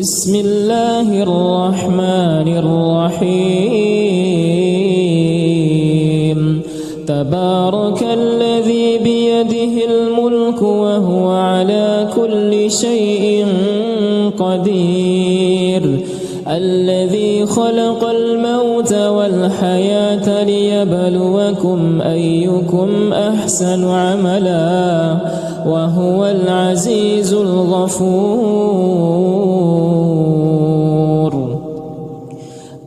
بسم الله الرحمن الرحيم تبارك الذي بيده الملك وهو على كل شيء قدير الذي خلق الموت والحياة ليبلوكم أيكم أحسن عملا وهو العزيز الغفور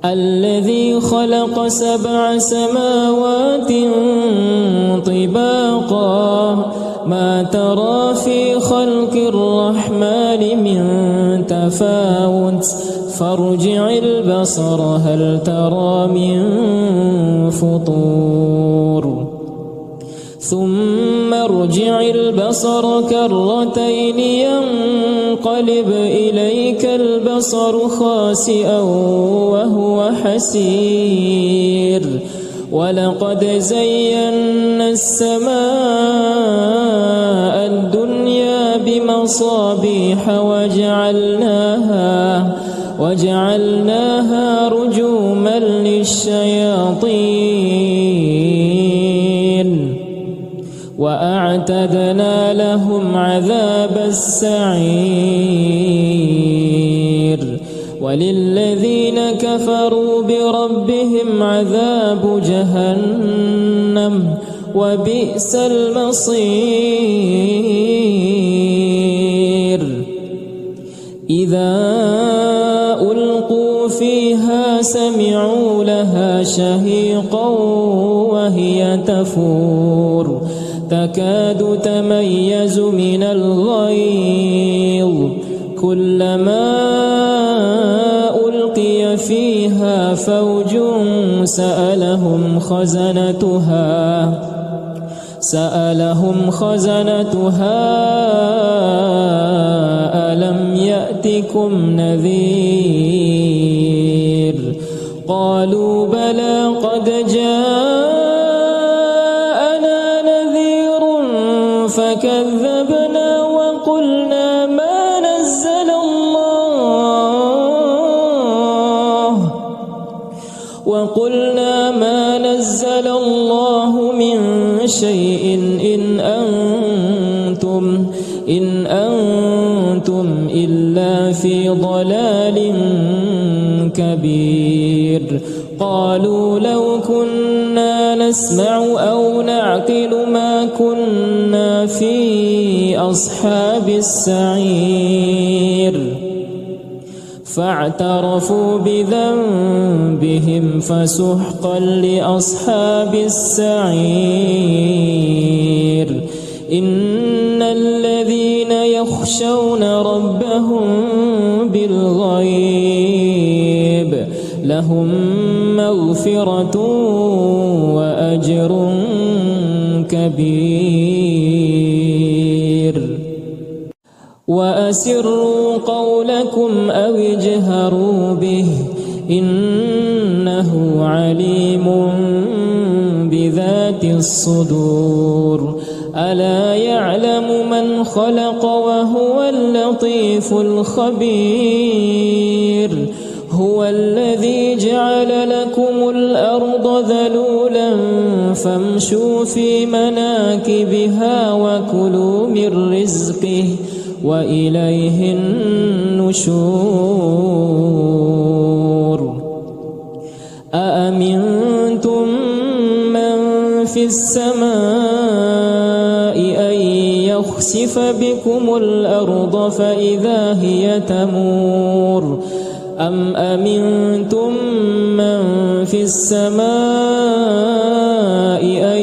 الذي خلق 7 سماوات طباقا ما ترى في خلق الرحمن من تفاوت فارجع البصر هل ترى من فطور ثم ارجع البصر كرتين ينقلب إليك البصر خاسئا وهو حسير ولقد زينا السماء الدنيا بمصابيح وجعلناها رجوما للشياطين وأعتدنا لهم عذاب السعير وللذين كفروا بربهم عذاب جهنم وبئس المصير إذا ألقوا فيها سمعوا لها شهيقا وهي تفور تكاد تميز من الغيظ كلما ألقي فيها فوج سألهم خزنتها ألم يأتكم نذير قالوا بلى قد جاءنا نذير فكذبنا وقلنا ما نزل الله من شيء إن أنتم إلا في ضلال كبير قالوا لو كنا نسمع أو نعقل ما كنا في أصحاب السعير فاعترفوا بذنبهم فسحقا لأصحاب السعير إن الذين يخشون ربهم بالغيب لهم مغفرة وأجر كبير وأسروا قولكم أو اجهروا به إنه عليم بذات الصدور ألا يعلم من خلق وهو اللطيف الخبير هو الذي جعل لكم الأرض ذلولا فامشوا في مناكبها وكلوا من رزقه وإليه النشور أأمنتم من في السماء أن يخسف بكم الأرض فإذا هي تمور أم أمنتم من في السماء أن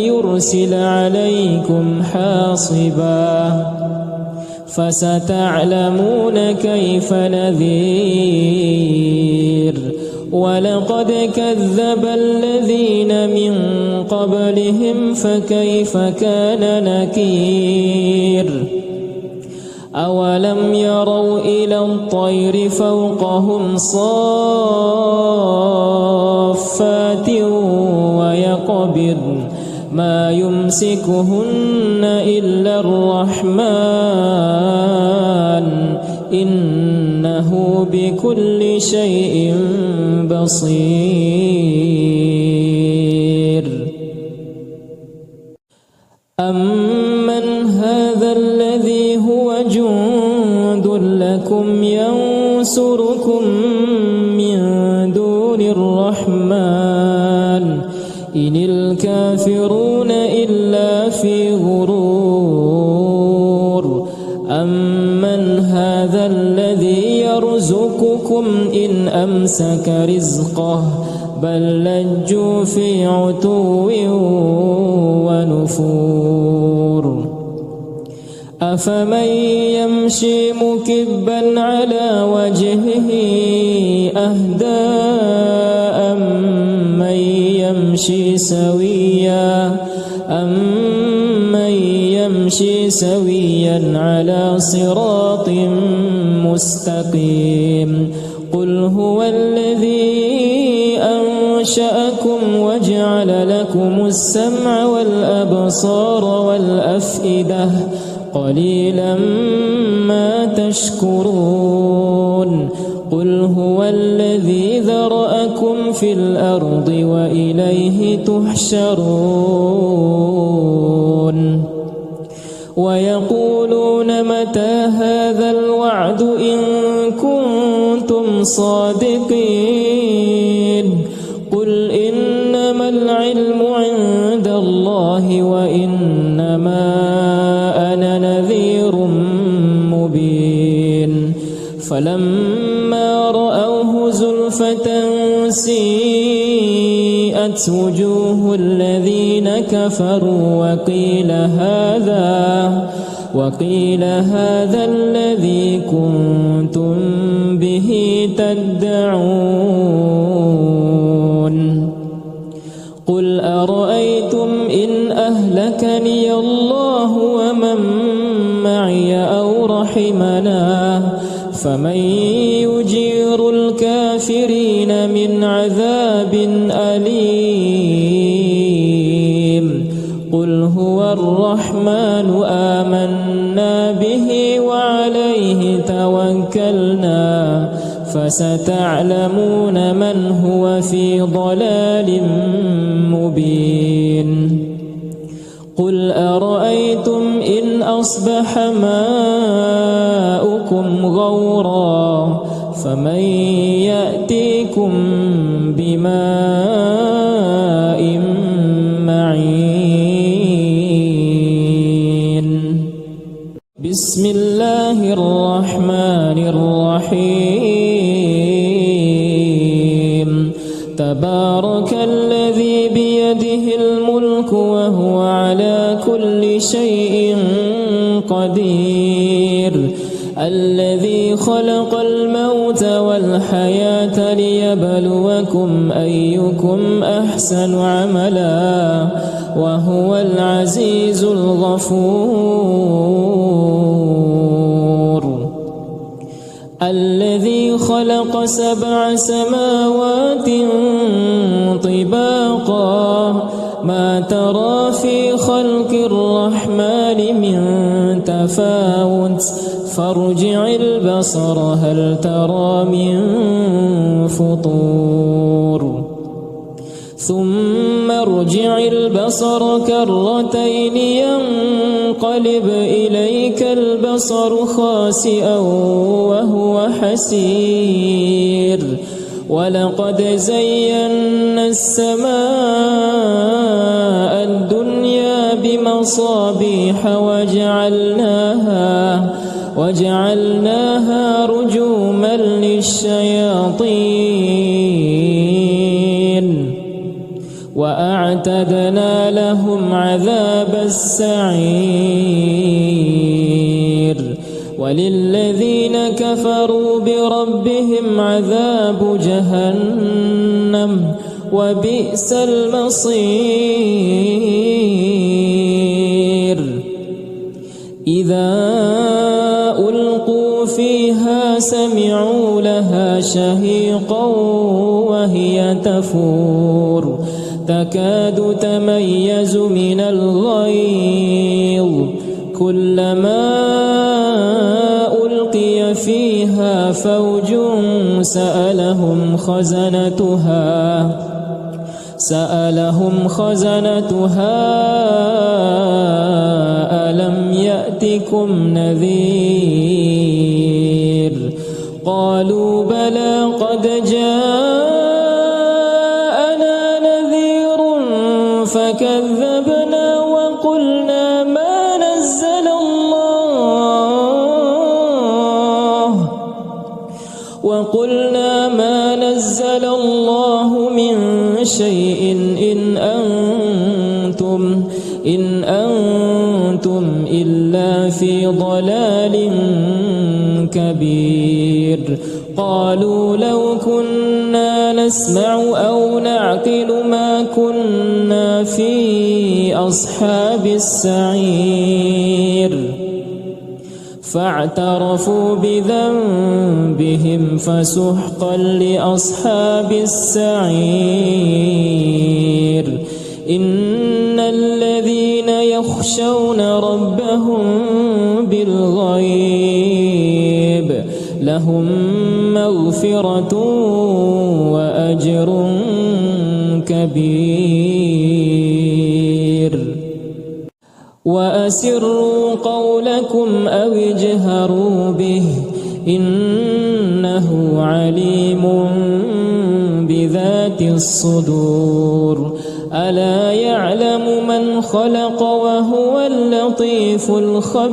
يرسل عليكم حاصبا فستعلمون كيف نذير ولقد كذب الذين من قبلهم فكيف كان نكير أولم يروا إلى الطير فوقهم صافات ويقبضن ما يمسكهن إلا الرحمن إنه إنه بكل شيء بصير. أمن هذا الذي هو جند لكم ينصركم من دون الرحمن إن الكافرون إلا في غرور. أمن هذا الذي يرزقكم إن أمسك رزقه بل لجوا في عتو ونفور. أفمن يمشي مكبا على وجهه أهدى أمن يمشي سويا على صراط مستقيم. قل هو الذي أنشأكم وجعل لكم السمع والأبصار والأفئدة قليلا ما تشكرون. قل هو الذي ذرأكم في الأرض وإليه تحشرون. ويقولون متى هذا الوعد إن كنتم صادقين. قل إنما العلم عند الله وإنما أنا نذير مبين. فلما رأوه زلفة سيئت وجوه الذين كفروا وقيل هذا الذي كنتم به تدعون. قل أرأيتم إن أهلكني الله ومن معي أو رحمنا فمن يجير الكافرين من عذاب أليم. قل هو الرحمن آمنا به وعليه توكلنا فستعلمون من هو في ضلال مبين. قل أرأيتم إن أصبح ماؤكم غورا فمن يأتيكم بماء معين. بسم الله الرحمن الرحيم. تبارك الذي بيده الملك وهو على كل شيء قدير. الذي خلق الموت والحياة ليبلوكم أيكم أحسن عملا وهو العزيز الغفور. الذي خلق 7 سماوات طباقا ما ترى في خلق الرحمن من تفاوت فارجع البصر هل ترى من فطور. ثم ارجع البصر كرتين ينقلب إليك البصر خاسئا وهو حسير. ولقد زينا السماء الدنيا بمصابيح وجعلناها رجوما للشياطين وأعتدنا لهم عذاب السعير. وللذين كفروا بربهم عذاب جهنم وبئس المصير. إذا ألقوا فيها سمعوا لها شهيقا وهي تفور تكاد تميز من الغيظ كلما ألقي فيها فوج سألهم خزنتها ألم يأتكم نذير قالوا بلى قد جاءنا نذير فكذبنا وقلنا ما نزل الله من شيء إن أنتم إلا في ضلال كبير قالوا لو كنا نسمع أو نعقل ما كنا في أصحاب السعير فاعترفوا بذنبهم فسحقا لأصحاب السعير إن الذين يخشون ربهم بالغيب لهم مغفرة وأجر كبير وأسروا قولكم أو اجهروا به إنه عليم بذات الصدور ألا يعلم من خلق وهو اللطيف الخبير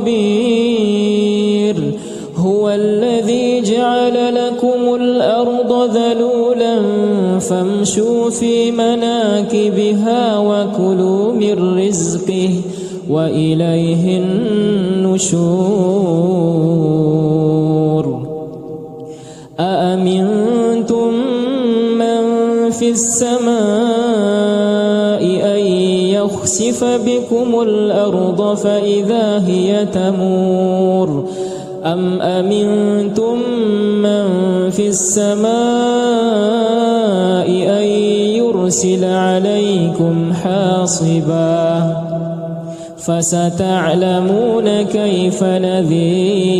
هو الذي جعل لكم الأرض ذلولا فامشوا في مناكبها وكلوا من رزقه وإليه النشور أأمنتم من في السماء أن يخسف بكم الأرض فإذا هي تمور أم أمنتم من في السماء أن يرسل عليكم حاصبا فستعلمون كيف نذير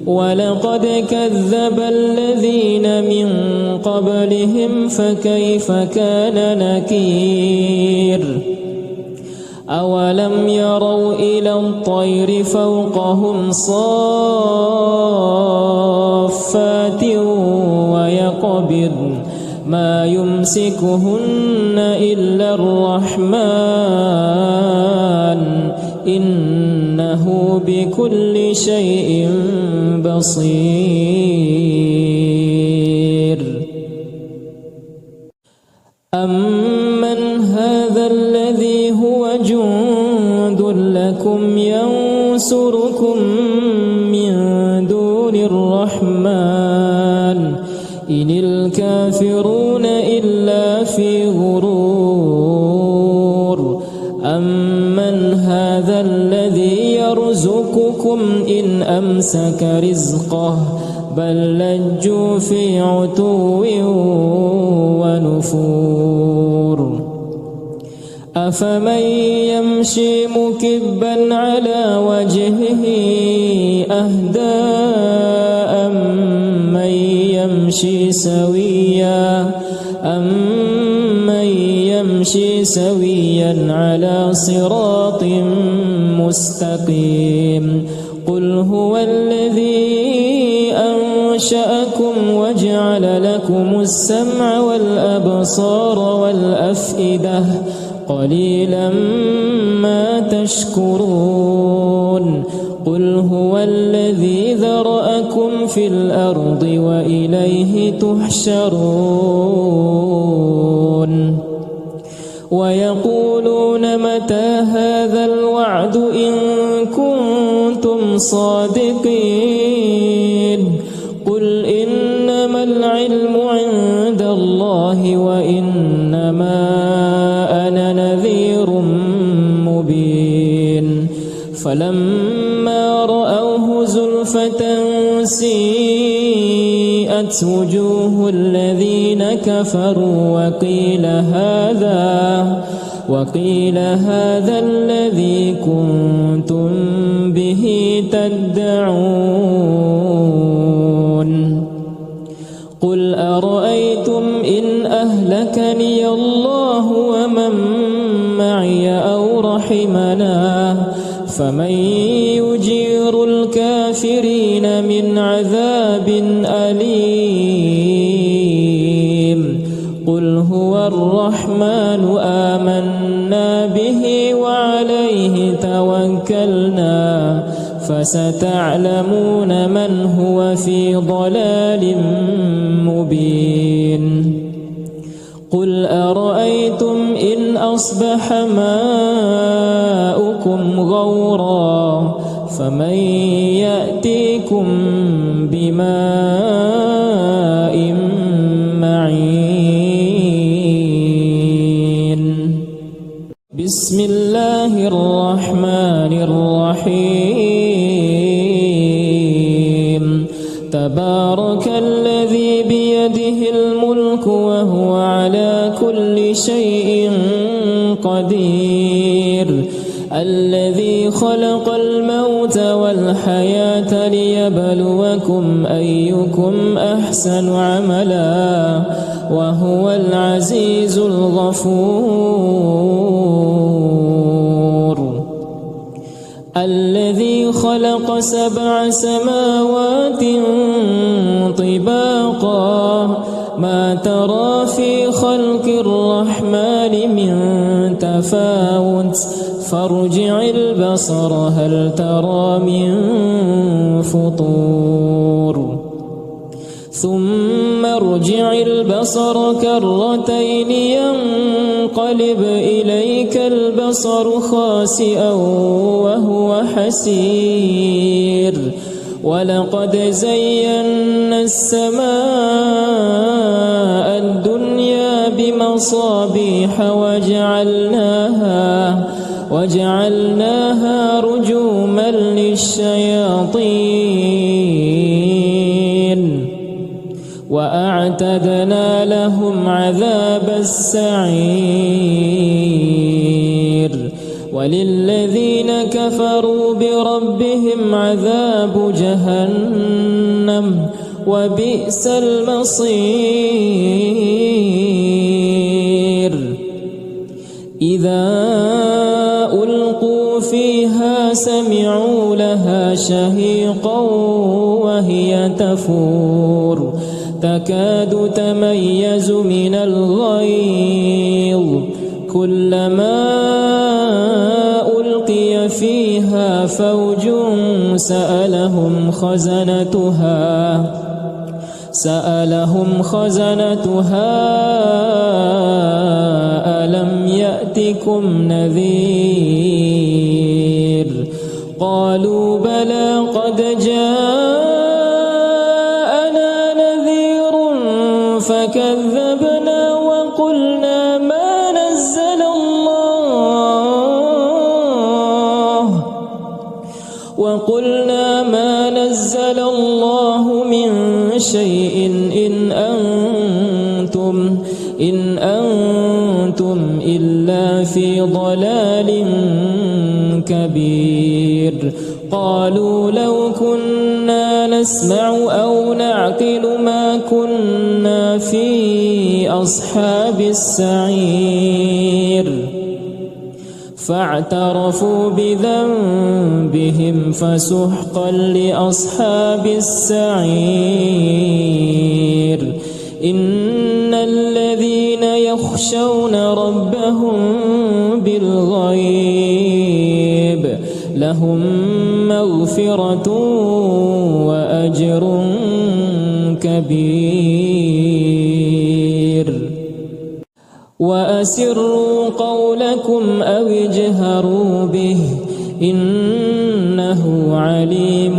ولقد كذب الذين من قبلهم فكيف كان نكير أولم يروا إلى الطير فوقهم صافات ويقبضن ما يمسكهن إلا الرحمن إنه بكل شيء بصير أمن هذا الذي هو جند لكم ينصركم من دون الرحمن إن الكافرون إلا في غرور أمن هذا الذي يرزقكم إن أمسك رزقه بل لجوا في عتو ونفور أفمن يمشي مكبا على وجهه أهدى أمن يمشي سويا على صراط مستقيم قل هو الذي أنشأكم وجعل لكم السمع والأبصار والأفئدة قليلا ما تشكرون قل هو الذي ذرأكم في الأرض وإليه تحشرون ويقولون متى هذا الوعد إن كنتم صادقين قل إنما العلم عند الله وإنما أنا نذير مبين فلما رأوه زلفة سيئت وجوه الذين كفروا وقيل هذا الذي كنتم به تدعون رحمنا فمن يجير الكافرين من عذاب أليم قل هو الرحمن آمنا به وعليه توكلنا فستعلمون من هو في ضلال مبين قل أرأيتم إن أصبح ماؤكم غورا فمن يأتيكم بماء معين بسم الله الرحمن الرحيم تبارك الذي بيده الملك وهو على كل شيء قدير الذي خلق الموت والحياة ليبلوكم أيكم أحسن عملا وهو العزيز الغفور الذي خلق 7 سماوات طباقا ما ترى في خلق الرحمن من تفاوت فارجع البصر هل ترى من فطور ثم ارجع البصر كرتين ينقلب إليك البصر خاسئا وهو حسير ولقد زينا السماء الدنيا بمصابيح وجعلناها رجوما للشياطين وأعتدنا لهم عذاب السعير وللذين كفروا بربهم عذاب جهنم وبئس المصير إذا ألقوا فيها سمعوا لها شهيقا وهي تفور تكاد تميز من الغيظ كلما ألقي فيها فوج سألهم خزنتها ألم يأتكم نذير قالوا بلى قد جاءنا نذير فكذبنا وقلنا ما نزل الله من شيء إن أنتم إلا في ضلال كبير قالوا لو كنا نسمع أو نعقل ما كنا في أصحاب السعير فاعترفوا بذنبهم فسحقا لأصحاب السعير إن الذين يخشون ربهم بالغيب لهم مغفرة وأجر كبير وأسروا قولكم أو اجهروا به إنه عليم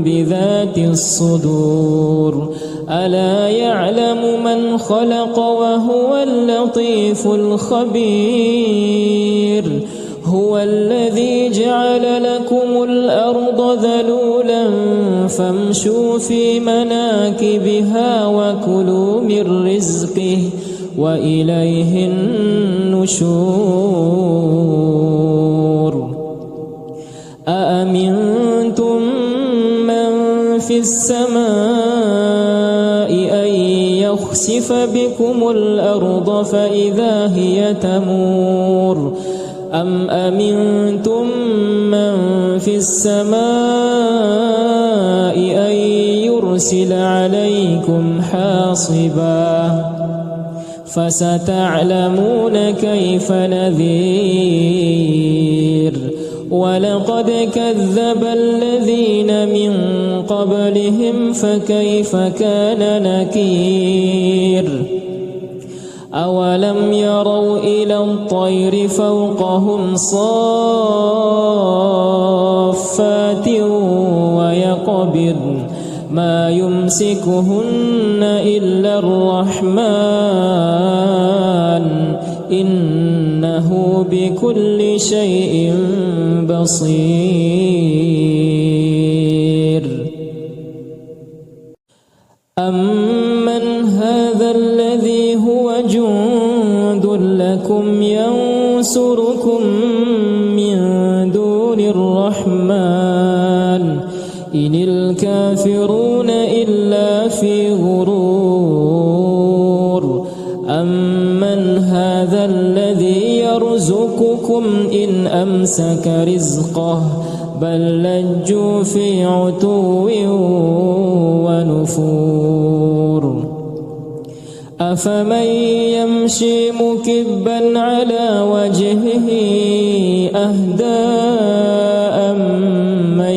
بذات الصدور ألا يعلم من خلق وهو اللطيف الخبير هو الذي جعل لكم الأرض ذلولا فامشوا في مناكبها وكلوا من رزقه وإليه النشور أأمنتم من في السماء أن يخسف بكم الأرض فإذا هي تمور أم أمنتم من في السماء أن يرسل عليكم حاصبا فستعلمون كيف نذير ولقد كذب الذين من قبلهم فكيف كان نكير أولم يروا إلى الطير فوقهم صافات ويقبض ما يمسكهن إلا الرحمن إنه بكل شيء بصير أمن هذا الذي هو جند لكم ينصركم من دون الرحمن إن الكافرون إلا في غرور أمن هذا الذي يرزقكم إن أمسك رزقه بل لجوا في عتو ونفور أفمن يمشي مكبا على وجهه أهدى أمن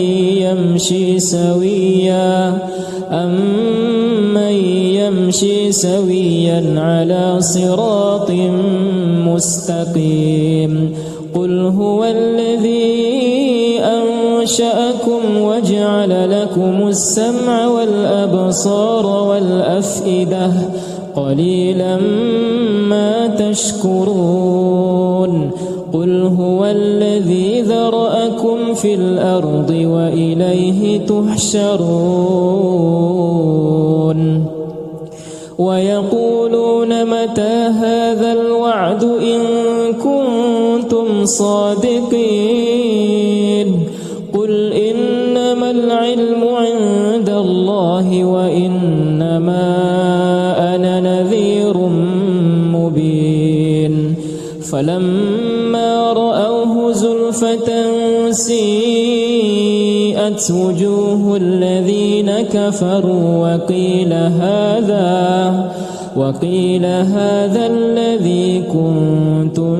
يمشي سويا على صراط مستقيم قل هو الذي أنشأكم وجعل لكم السمع والأبصار والأفئدة قليلا ما تشكرون قل هو الذي ذرأكم في الأرض وإليه تحشرون ويقولون متى هذا الوعد إن كنتم صادقين قل إنما العلم عند الله وإنما أنا نذير مبين فلما رأوه زلفة سيئت وجوه الذين كفروا وقيل هذا الذي كنتم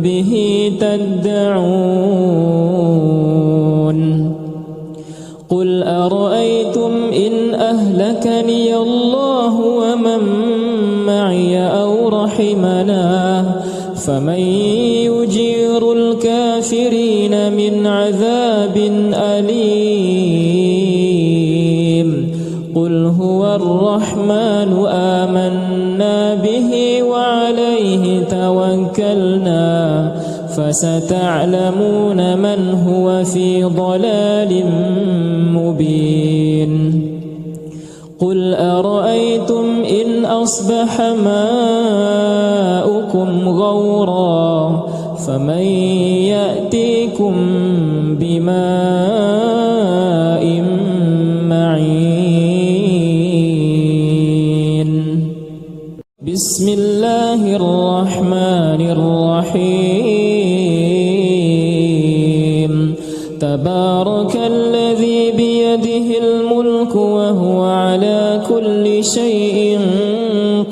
به تدعون قل أرأيتم إن أهلكني الله ومن معي أو رحمنا فمن يجير الكافرين من عذاب أليم قل هو الرحمن آمنا به وعليه توكلنا فستعلمون من هو في ضلال مبين قل أرأيتم إن أصبح ماؤكم غورا فمن يأتيكم بماء معين بسم الله الرحمن الرحيم تبارك الذي بيده الملك وهو على كل شيء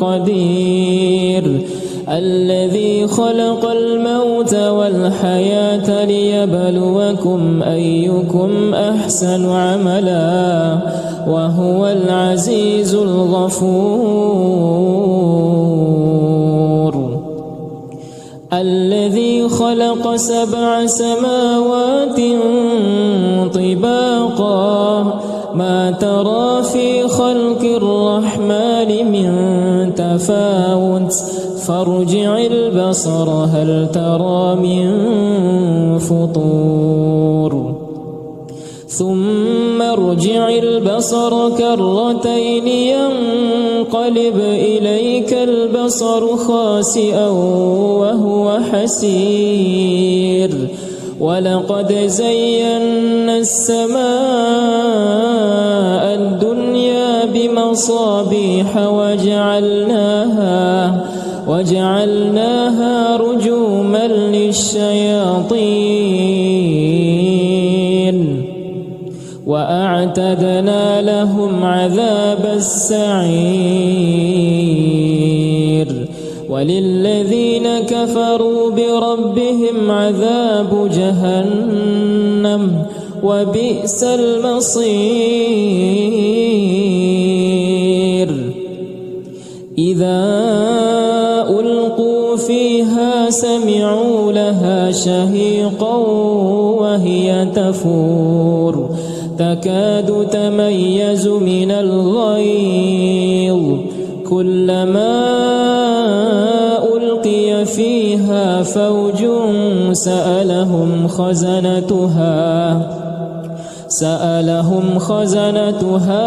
قدير الذي خلق الموت والحياة ليبلوكم أيكم أحسن عملا وهو العزيز الغفور الذي خلق 7 سماوات طباقا ما ترى في خلق الرحمن من تفاوت فارجع البصر هل ترى من فطور ثم ارجع البصر كرتين ينقلب إليك البصر خاسئا وهو حسير ولقد زينا السماء الدنيا بمصابيح وجعلناها رجوما للشياطين وأعتدنا لهم عذاب السعير وللذين كفروا بربهم عذاب جهنم وبئس المصير إذا ألقوا فيها سمعوا لها شهيقا وهي تفور تكاد تميز من الغيظ كلما ألقي فيها فوج سألهم خزنتها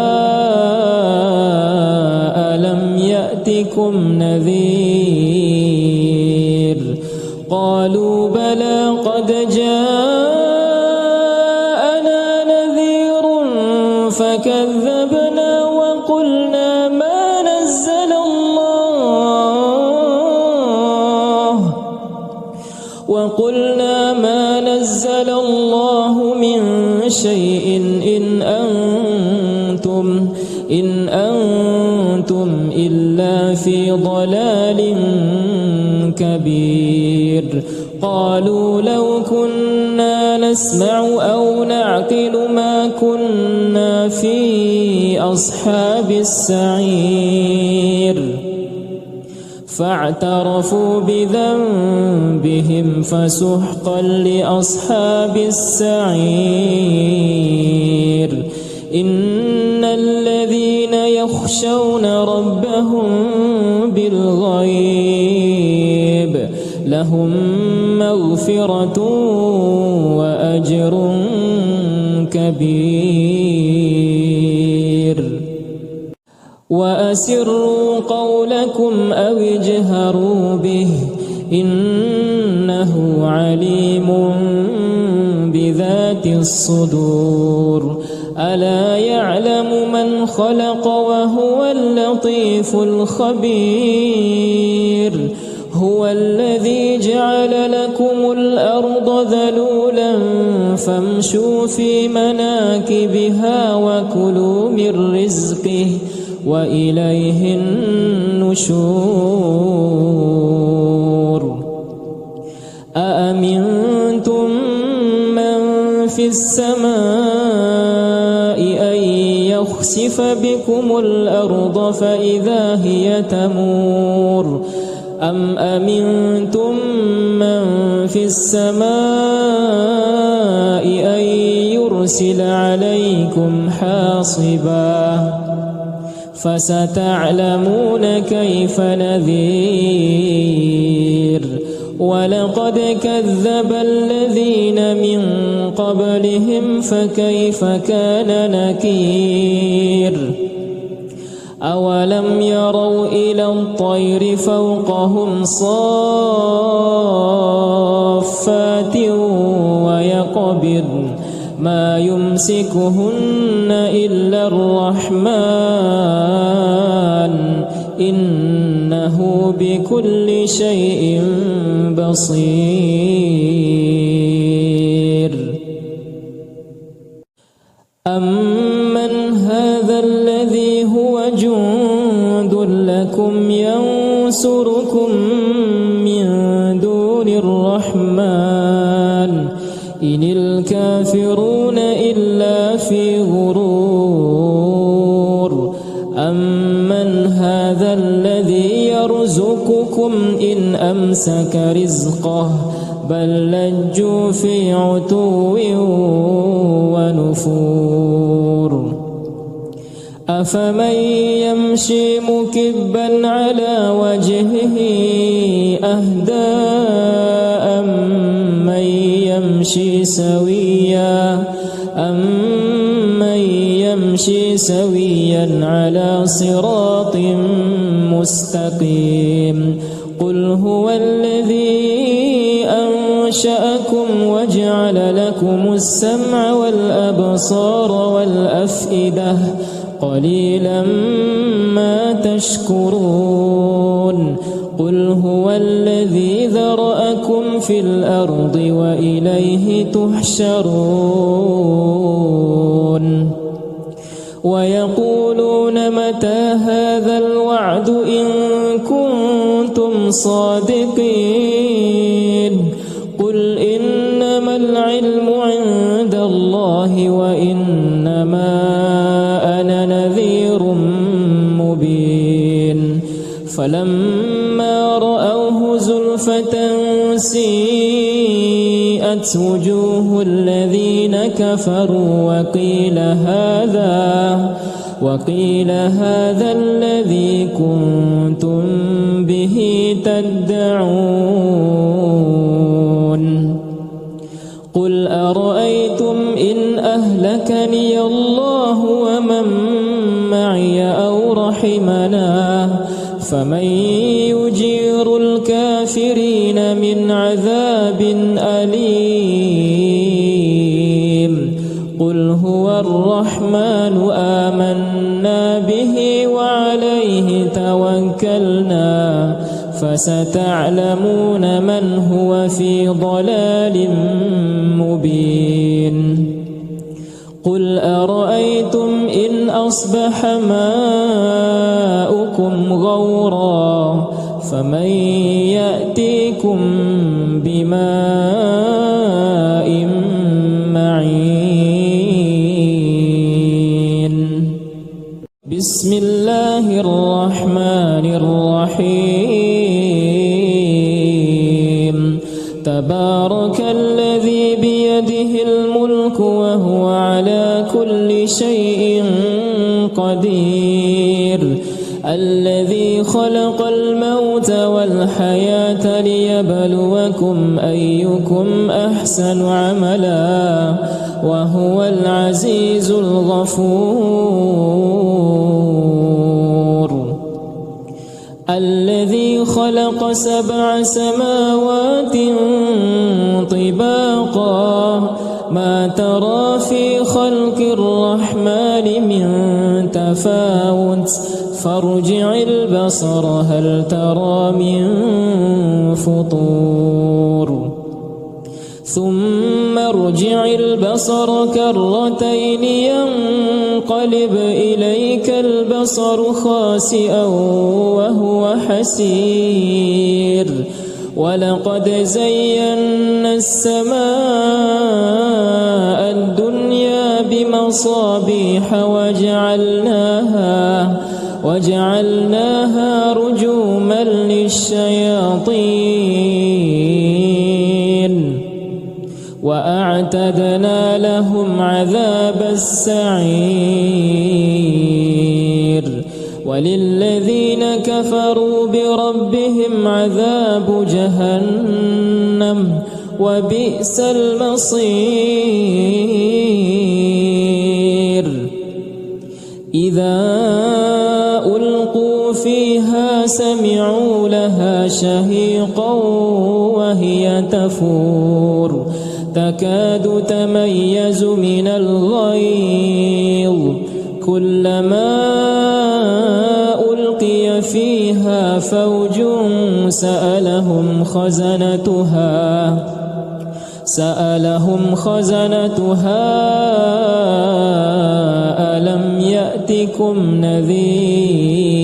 ألم يأتكم نذير قالوا بلى قد جاءنا نذير فكذبنا وقلنا ما نزل الله من شيء إن أنتم إلا في ضلال كبير قالوا لو كنا نسمع أو نعقل ما كنا في أصحاب السعير فاعترفوا بذنبهم فسحقا لأصحاب السعير إن الذين يخشون ربهم بالغيب لهم مغفرة وأجر كبير وأسروا قولكم أو اجهروا به إنه عليم بذات الصدور ألا يعلم من خلق وهو اللطيف الخبير هو الذي جعل لكم الأرض ذلولا فامشوا في مناكبها وكلوا من رزقه وإليه النشور أأمنتم من في السماء أن يخسف بكم الأرض فإذا هي تمور أم أمنتم من في السماء أن يرسل عليكم حاصبا فستعلمون كيف نذير ولقد كذب الذين من قبلهم فكيف كان نكير أولم يروا إلى الطير فوقهم صافات ويقبضن ما يمسكهن إلا الرحمن إنه بكل شيء بصير أمن هذا الذي هو جند لكم ينصركم من دون الرحمن إن الكافرون إلا في غرور أمن هذا الذي يرزقكم إن أمسك رزقه بل لجوا في عتو ونفور أفمن يمشي مكبا على وجهه أهدى أمن يمشي سويا على صراط مستقيم قل هو الذي أنشأكم وجعل لكم السمع والأبصار والأفئدة قليلا ما تشكرون قل قل هو الذي ذرأكم في الأرض وإليه تحشرون ويقولون متى هذا الوعد إن كنتم صادقين قل إنما العلم عند الله وإنما أنا نذير مبين فلما رأوه زلفة سيئت وجوه الذين كفروا وقيل هذا الذي كنتم به تدعون قل أرأيتم إن أهلكني الله ومن معي أو رحمنا فمن يجير الكافرين من عذاب أليم قل هو الرحمن آمنا به وعليه توكلنا فستعلمون من هو في ضلال مبين قل أرأيتم إن أصبح ماؤكم غورا فمن يأتيكم بماء معين بسم الله الرحمن الرحيم تبارك الذي بيده الملك وهو على كل شيء قدير الذي خلق الموت والحياة ليبلوكم أيكم أحسن عملا وهو العزيز الغفور الذي خلق 7 سماوات طباقا ما ترى في خلق الرحمن من تفاوت فارجع البصر هل ترى من فطور ثم ارجع البصر كرتين ينقلب إليك البصر خاسئا وهو حسير ولقد زينا السماء الدنيا بمصابيح وجعلناها رجوما للشياطين وأعتدنا لهم عذاب السعير وللذين كفروا بربهم عذاب جهنم وبئس المصير إذا ألقوا فيها سمعوا لها شهيقا وهي تفور تكاد تميز من الغيظ كلما ألقي فيها فوج سألهم خزنتها ألم يأتكم نذير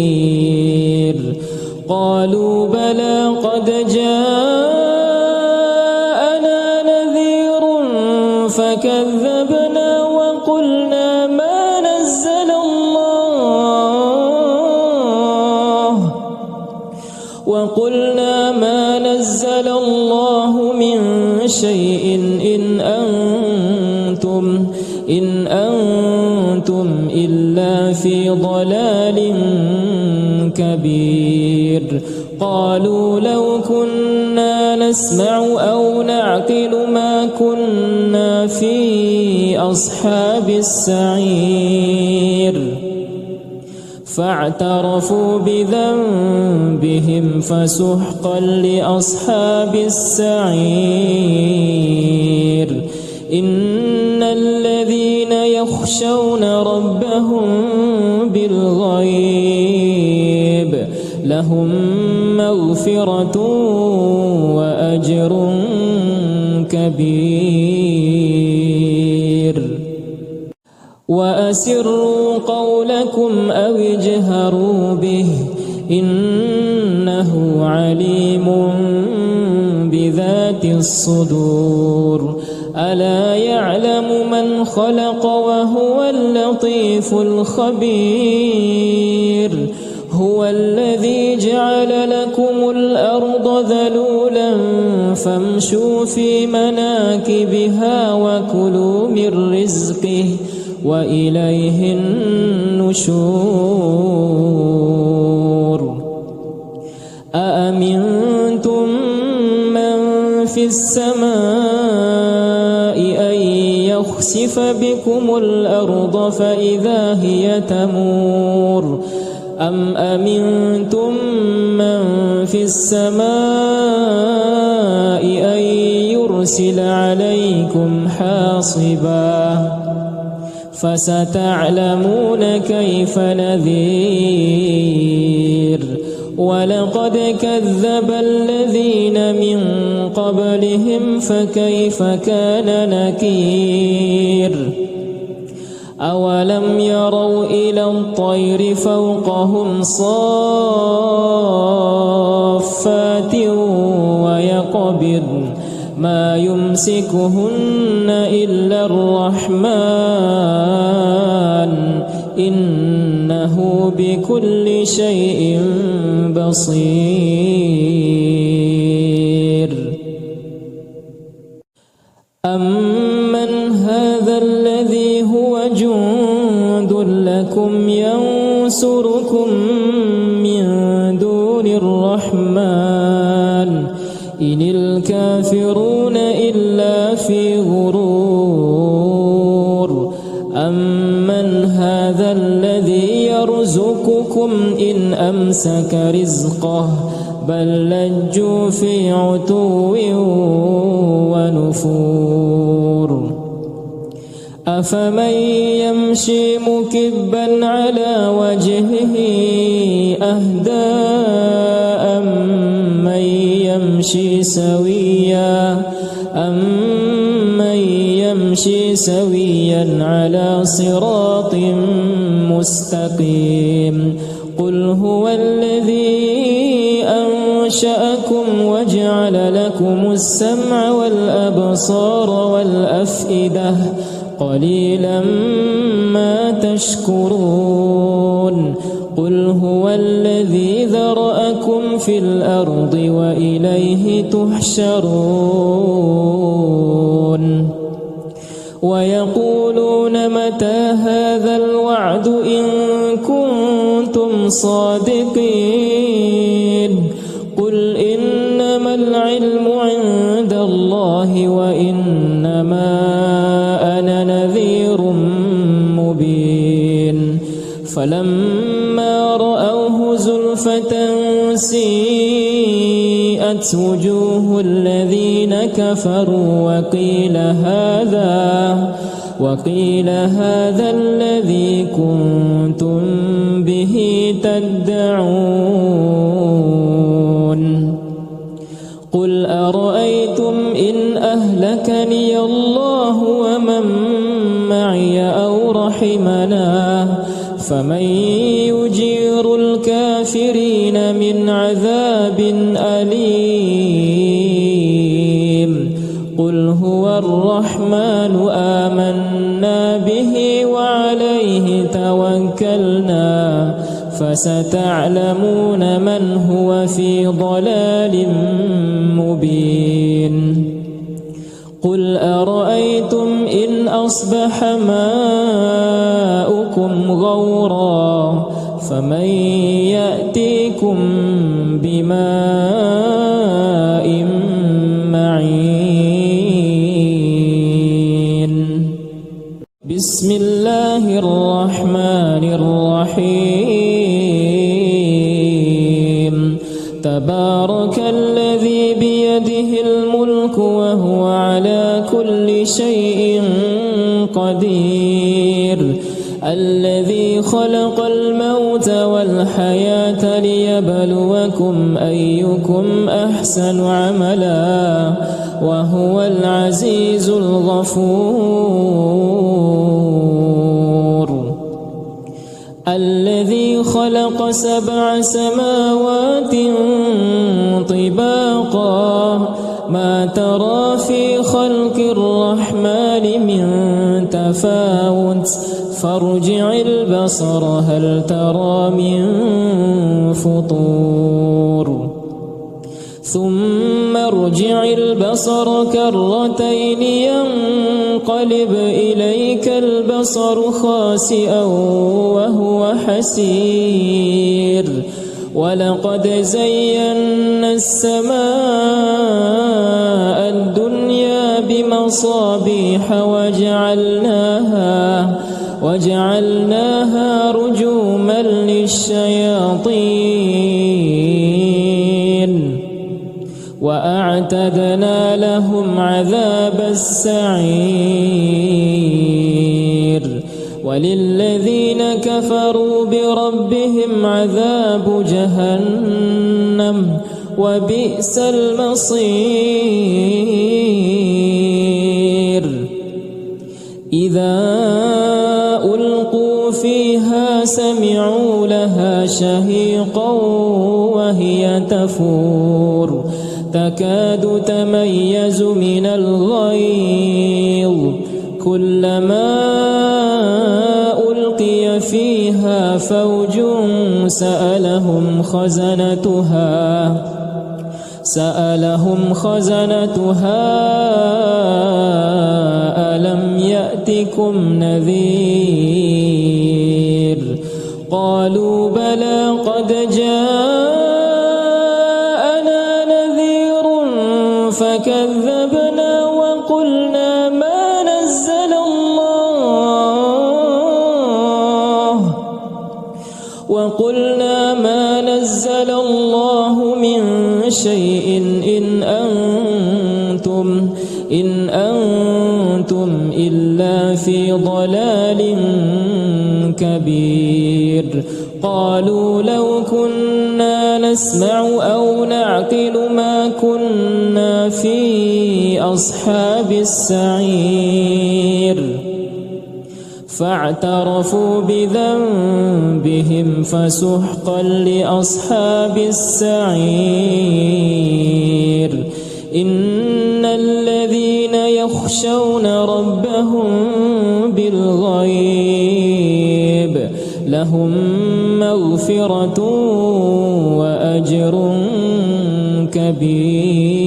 قالوا بلى قد جاءنا نذير فكذبنا وقلنا ما نزل الله من شيء إن أنتم إلا في ضلال كبير قالوا لو كنا نسمع أو نعقل ما كنا في أصحاب السعير فاعترفوا بذنبهم فسحقا لأصحاب السعير إن الذين يخشون ربهم بالغيب لهم مغفرة مغفرة وأجر كبير. وأسروا قولكم أو اجهروا به إنه عليم بذات الصدور. ألا يعلم من خلق وهو اللطيف الخبير. هو الذي جعل لكم الأرض ذلولا فامشوا في مناكبها وكلوا من رزقه وإليه النشور. أأمنتم من في السماء أن يخسف بكم الأرض فإذا هي تمور أم أمنتم من في السماء أن يرسل عليكم حاصبا فستعلمون كيف نذير. ولقد كذب الذين من قبلهم فكيف كان نكير. أولم يروا إلى الطير فوقهم صافات ويقبضن ما يمسكهن إلا الرحمن إنه بكل شيء بصير. أمن هذا الذي هو جند لكم ينصركم من دون الرحمن إن الكافرون إلا في غرور. أمن هذا الذي يرزقكم إن أمسك رزقه بل لجوا في عتو ونفور. أفمن يمشي مكبا على وجهه أهدى أمن يمشي سويا على صراط مستقيم. قل هو الذي أنشأكم وجعل لكم السمع والأبصار والأفئدة قليلا ما تشكرون. قل هو الذي ذرأكم في الأرض وإليه تحشرون. ويقولون متى هذا الوعد إن كنتم صادقين. قل إنما العلم عند الله وإنما أنا نذير مبين. فلما رأوه زلفة سيئت وجوه الذين كفروا وقيل هذا الذي كنتم به تدعون. قل أرأيتم إن أهلكني الله ومن معي أو رحمنا فمن يجير الكافرين من عذاب أليم. قل هو الرحمن آمنا به وعليه توكلنا فستعلمون من هو في ضلال مبين. قل أرأيتم إن أصبح ماؤكم غورا فمن يأتيكم بماء معين. بسم الله الرحمن الرحيم. تبارك الذي بيده الملك وهو على كل شيء قدير. الذي خلق الموت والحياة ليبلوكم أيكم أحسن عملا وهو العزيز الغفور. الذي خلق 7 سماوات طباقا ما ترى في خلق الرحمن من تفاوت فارجع البصر هل ترى من فطور ثم ارجع البصر كرتين ينقلب إليك البصر خاسئا وهو حسير ولقد زينا السماء الدنيا بمصابيح وجعلناها رجوما للشياطين وأعتدنا لهم عذاب السعير وللذين كفروا بربهم عذاب جهنم وبئس المصير. إذا ألقوا فيها سمعوا لها شهيقا وهي تفور تكاد تميز من الغيظ كلما ألقي فيها فوج سألهم خزنتها ألم يأتكم نذير قالوا بلى قد جاءنا نذير فكذبنا وقلنا ما نزل الله من شيء إن أنتم إلا في ضلال كبير. قالوا لو كنا نسمع أو نعقل ما كنا في أصحاب السعير فاعترفوا بذنبهم فسحقا لأصحاب السعير. إن الذين يخشون ربهم بالغيب لهم مغفرة وأجر كبير.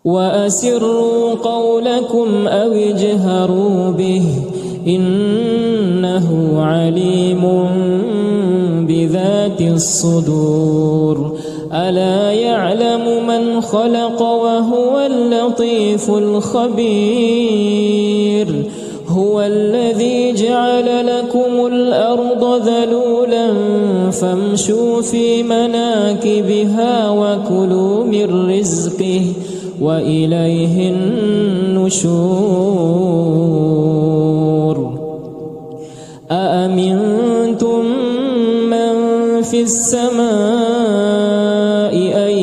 وأسروا قولكم أو اجهروا به إنه عليم بذات الصدور. ألا يعلم من خلق وهو اللطيف الخبير. هو الذي جعل لكم الأرض ذلولا فامشوا في مناكبها وكلوا من رزقه وإليه النشور. أأمنتم من في السماء أن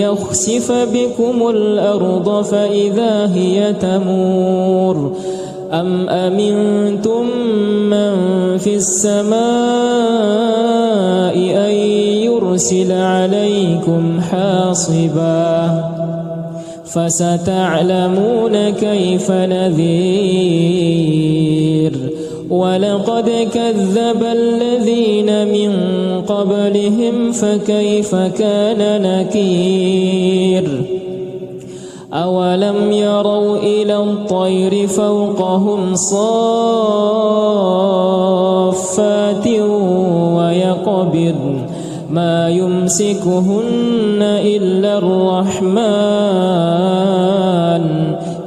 يخسف بكم الأرض فإذا هي تمور أم أمنتم من في السماء أن يرسل عليكم حاصبا فستعلمون كيف نذير. ولقد كذب الذين من قبلهم فكيف كان نكير. أولم يروا إلى الطير فوقهم صافات ويقبضن ما يمسكهن إلا الرحمن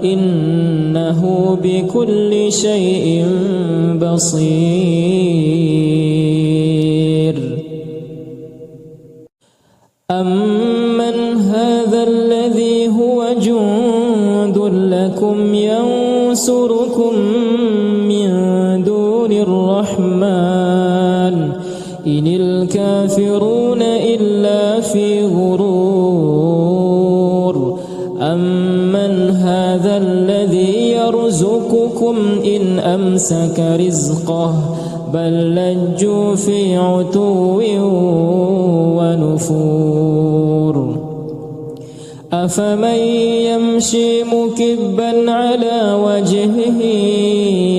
إنه بكل شيء بصير. أمن هذا الذي هو جند لكم ينصركم الرحمن إن الكافرون إلا في غرور أمن هذا الذي يرزقكم إن أمسك رزقه بل لجوا في عتو ونفور أفمن يمشي مكبا على وجهه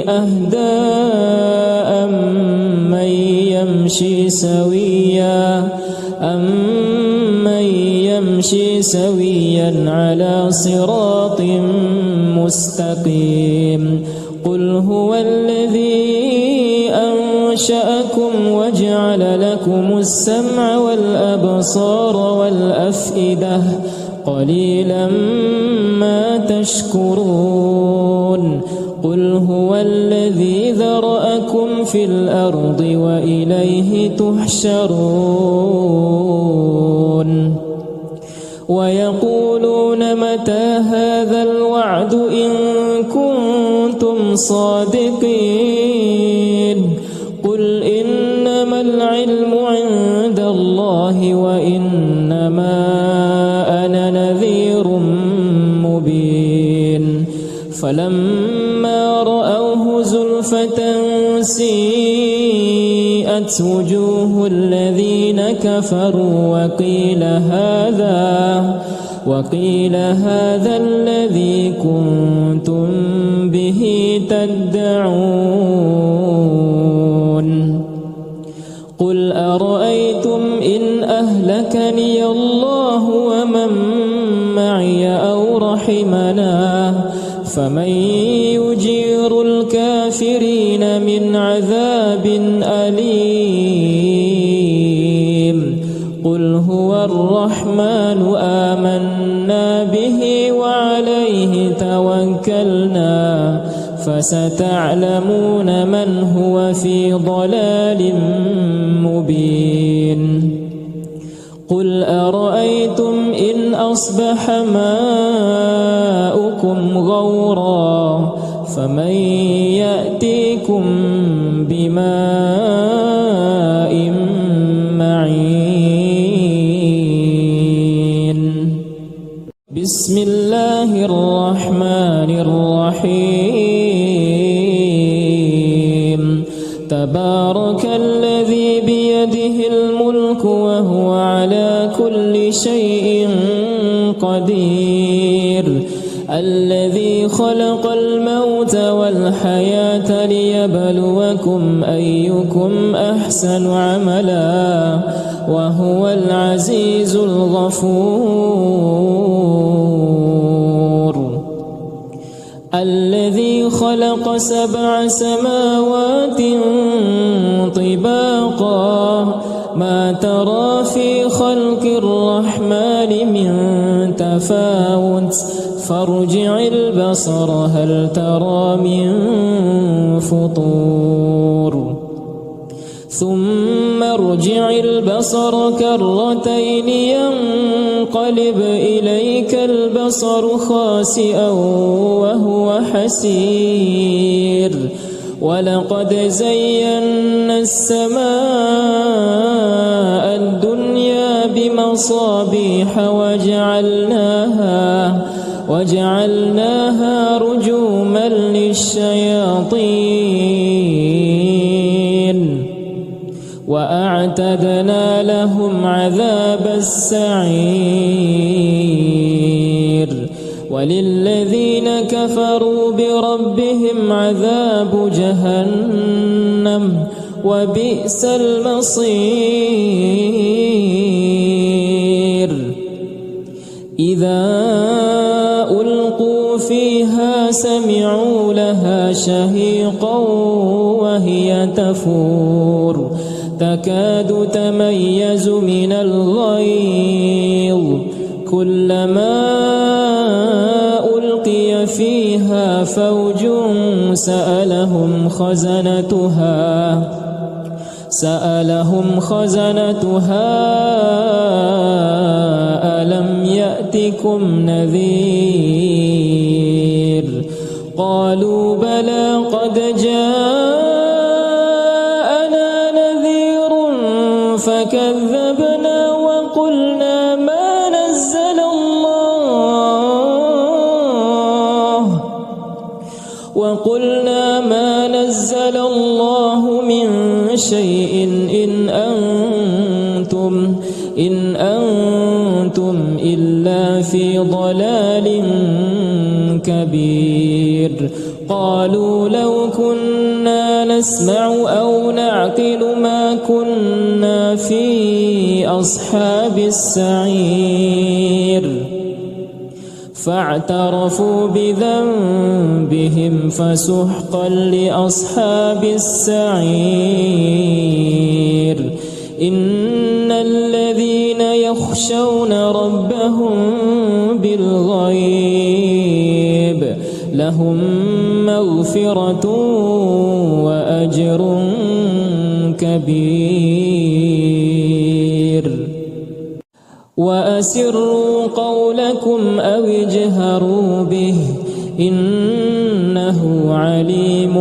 أهدى أمن يمشي سويا على صراط مستقيم قل هو الذي أنشأكم وجعل لكم السمع والأبصار والأفئدة قليلا ما تشكرون قل هو الذي ذرأكم في الأرض وإليه تحشرون ويقولون متى هذا الوعد إن كنتم صادقين قل إنما العلم عند الله وإنما أنا نذير مبين فلما رأوه زلفة سيئت وجوه الذين كفروا وقيل هذا الذي كنتم به تدعون قل أرأيتم إن أهلكني الله ومن معي أو رحمنا فمن يجير الكافرين من عذاب أليم قل هو الرحمن آمنا به وعليه توكلنا فستعلمون من هو في ضلال مبين قل أرأيتم إن أصبح ماؤكم غورا فمن يأتيكم بماء معين بسم الله الرحمن الرحيم تبارك الذي بيده الملك وهو على كل شيء قدير الذي خلق الموت والحياة ليبلوكم أيكم أحسن عملا وهو العزيز الغفور الذي خلق 7 سماوات طباقا ما ترى في خلق الرحمن من تفاوت فارجع البصر هل ترى من فطور ثم ارجع البصر كرتين ينقلب إليك البصر خاسئا وهو حسير ولقد زينا السماء الدنيا بمصابيح وجعلناها رجوما للشياطين وأعتدنا لهم عذاب السعير وللذين كفروا بربهم عذاب جهنم وبئس المصير إذا ألقوا فيها سمعوا لها شهيقا وهي تفور تكاد تميز من الغيظ كلما ألقي فيها فوج سألهم خزنتها ألم يأتكم نذير قالوا بلى قد جاءنا كذبنا وقلنا ما نزل الله من شيء إن أنتم إلا في ضلال كبير. قالوا لو كنا نسمع أو نعقل ما كنا في أصحاب السعير. فاعترفوا بذنبهم فسحقا لأصحاب السعير. إن الذين يخشون ربهم بالغيب لهم مغفرة وأجر كبير. وأسروا قولكم أو اجهروا به إنه عليم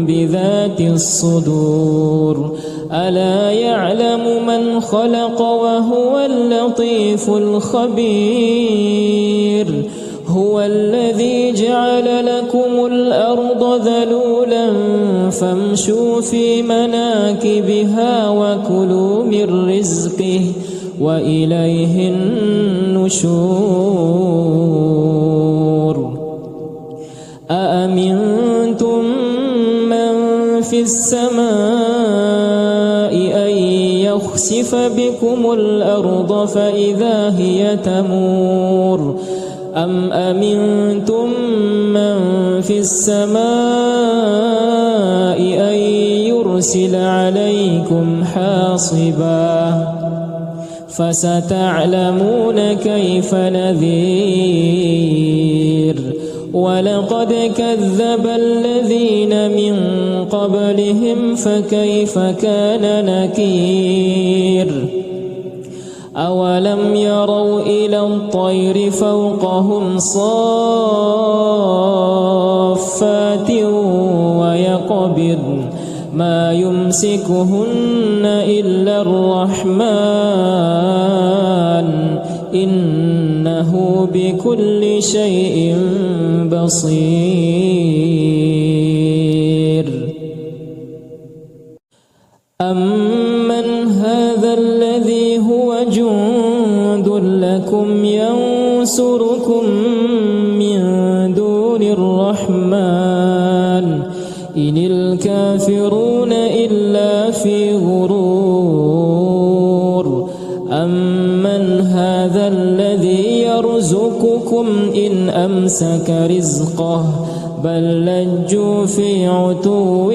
بذات الصدور. ألا يعلم من خلق وهو اللطيف الخبير. هو الذي جعل لكم الأرض ذلولا فامشوا في مناكبها وكلوا من رزقه وإليه النشور. أأمنتم من في السماء أن يخسف بكم الأرض فإذا هي تمور أم أمنتم من في السماء أن يرسل عليكم حاصبا فستعلمون كيف نذير. ولقد كذب الذين من قبلهم فكيف كان نكير. أولم يروا إلى الطير فوقهم صافات ويقبضن ما يمسكهن إلا الرحمن إنه بكل شيء بصير. أمن هذا الذي هو جند لكم ينصركم من دون الرحمن إن الكافرون إلا في غرور. أمن هذا الذي يرزقكم إن أمسك رزقه بل لجوا في عتو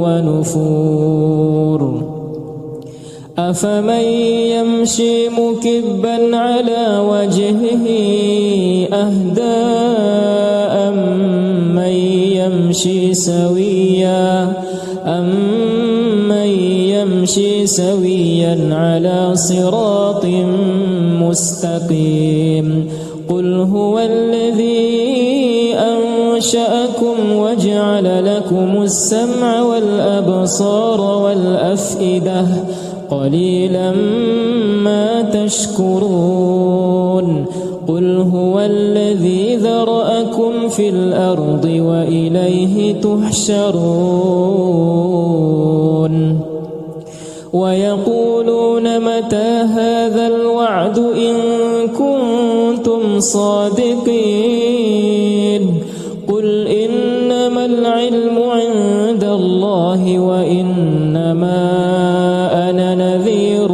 ونفور. أفمن يمشي مكبا على وجهه أهدى أمن يمشي سويا على صراط مستقيم. قل هو الذي أنشأكم وجعل لكم السمع والأبصار والأفئدة قليلا ما تشكرون. قل هو الذي ذرأكم في الأرض وإليه تحشرون. ويقولون متى هذا الوعد إن كنتم صادقين. قل إنما العلم عند الله وإنما أنا نذير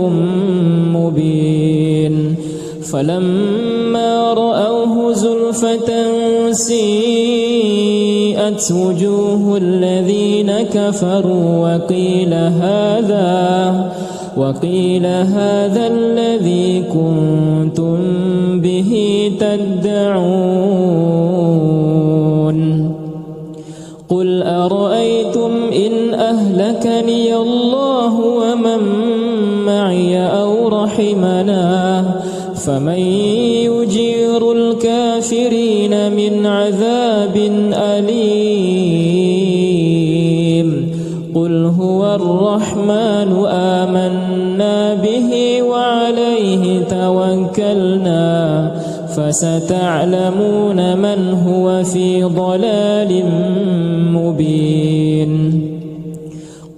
مبين. فلما رأوه زلفة سيئت وجوه الذين كفروا وقيل هذا الذي كنتم به تدعون. قل أرأيتم إن أهلكني الله ومن معي أو رحمنا فمن يجير الكافرين من عذاب أليم. قل هو الرحمن آمنا به وعليه توكلنا فستعلمون من هو في ضلال مبين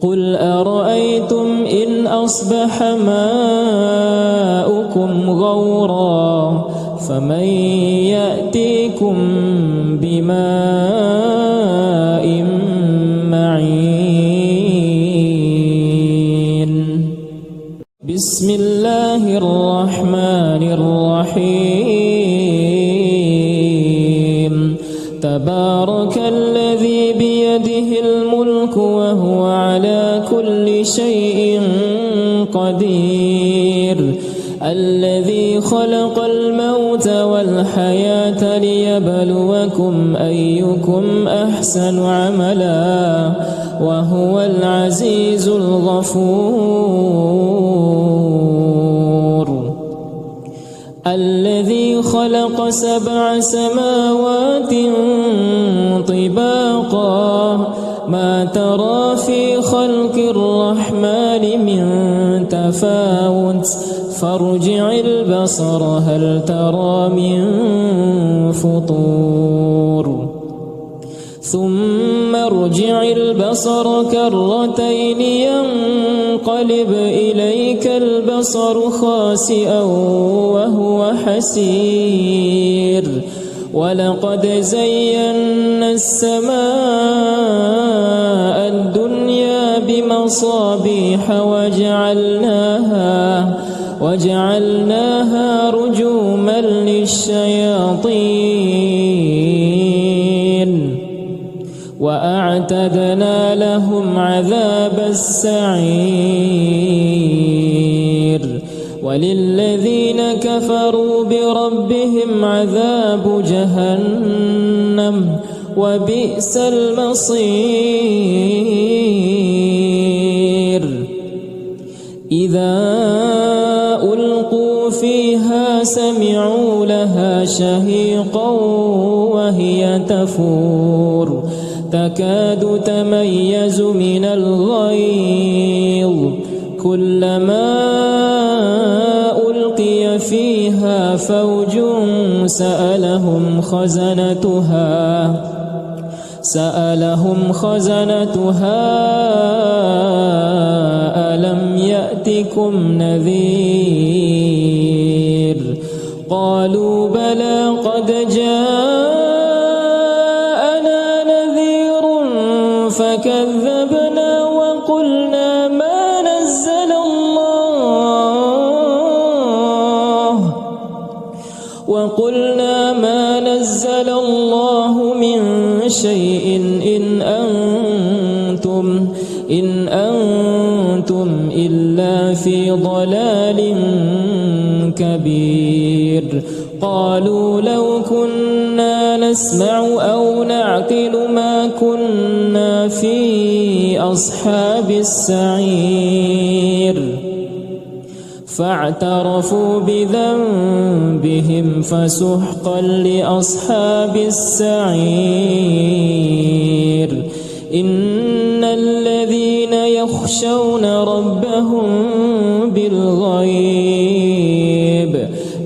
قل أرأيتم إن أصبح ماؤكم غورا فمن يأتيكم بماء معين بسم الله الرحمن الرحيم تبارك الذي بيده الملك وهو على كل شيء قدير الذي خلق الموت والحياة ليبلوكم أيكم أحسن عملا وهو العزيز الغفور الذي خلق 7 سماوات طباقا ما ترى في خلق الرحمن من تفاوت فارجع البصر هل ترى من فطور ثم ارجع البصر كرتين ينقلب إليك البصر خاسئا وهو حسير ولقد زينا السماء الدنيا بمصابيح وجعلناها رجوما للشياطين وأعتدنا لهم عذاب السعير وللذين كفروا بربهم عذاب جهنم وبئس المصير إذا ألقوا فيها سمعوا لها شهيقا وهي تفور تكاد تميز من الغيظ كلما ألقي فيها فوج سألهم خزنتها ألم يأتكم نذير قالوا بلى قد جاءنا نذير فكذبنا وقلنا ما نزل الله من شيء إن أنتم إلا في ضلال كبير قالوا لو كنا نسمع أو نعقل ما كنا في أصحاب السعير فاعترفوا بذنبهم فسحقا لأصحاب السعير إن الذين يخشون ربهم بالغيب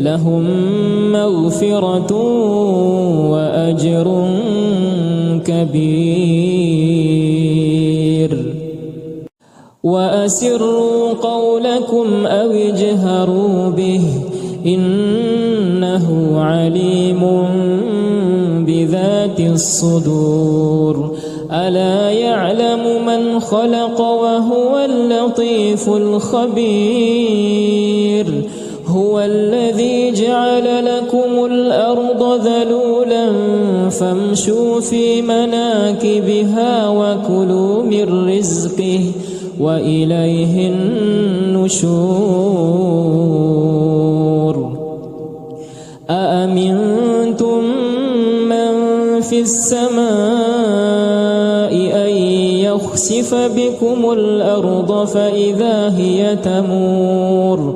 لهم مغفرة وأجر كبير وأسروا قولكم أو اجهروا به إنه عليم بذات الصدور ألا يعلم من خلق وهو اللطيف الخبير هو الذي جعل لكم الأرض ذلولا فامشوا في مناكبها وكلوا من رزقه وإليه النشور أأمنتم من في السماء أن يخسف بكم الأرض فإذا هي تمور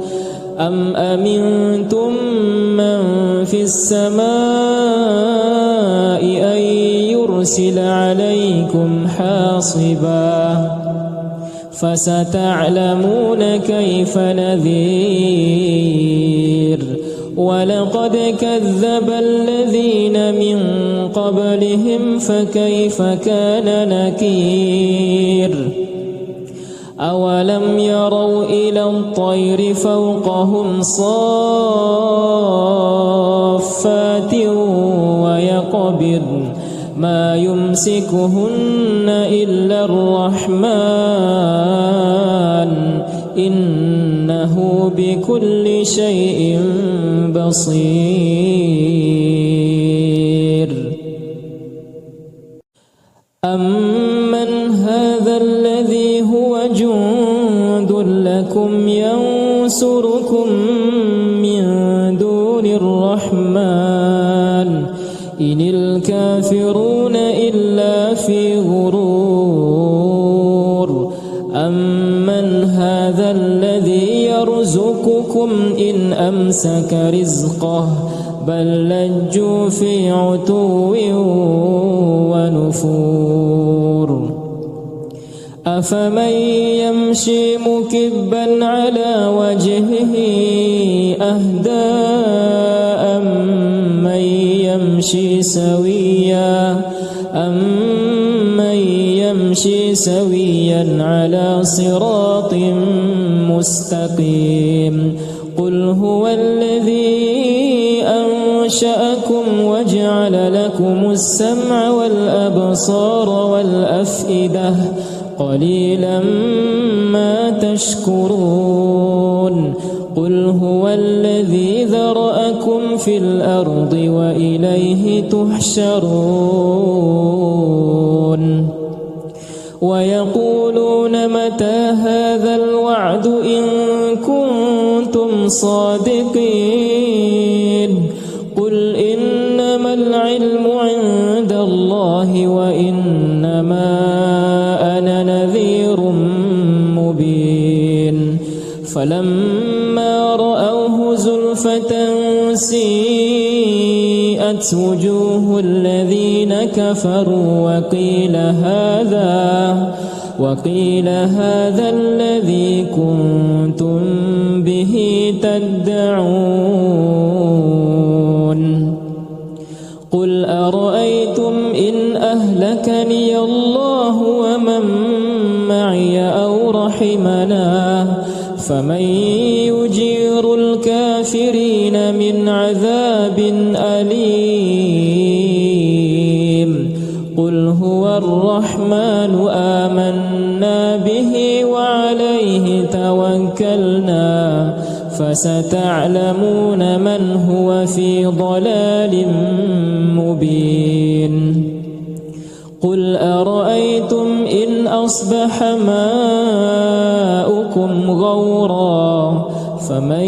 أم أمنتم من في السماء أن يرسل عليكم حاصبا فستعلمون كيف نذير ولقد كذب الذين من قبلهم فكيف كان نكير أولم يروا إلى الطير فوقهم صافات ويقبضن ما يمسكهن إلا الرحمن إنه بكل شيء بصير أمن هذا الذي هو جند لكم ينصركم من دون الرحمن إن الكافرون إلا في غرور أمن هذا الذي يرزقكم إن أمسك رزقه بل لجوا في عتو ونفور أفمن يمشي مكبا على وجهه أهدى أمن يمشي سويا على صراط مستقيم قل هو الذي أنشأكم وجعل لكم السمع والأبصار والأفئدة قليلا ما تشكرون قل هو الذي ذرأكم في الأرض وإليه تحشرون ويقولون متى هذا الوعد إن كنتم صادقين قل إنما العلم عند الله وإنما أنا نذير مبين فلما رأوه زلفة سيئت وجوه الذين كفروا وقيل هذا الذي كنتم به تدعون قل أرأيتم إن أهلكني الله ومن معي أو رحمنا فمن يجير الكافرين من عذاب أليم قل هو الرحمن آمنا به وعليه توكلنا فستعلمون من هو في ضلال مبين قل أرأيتم إن أصبح ماؤكم غورا فمن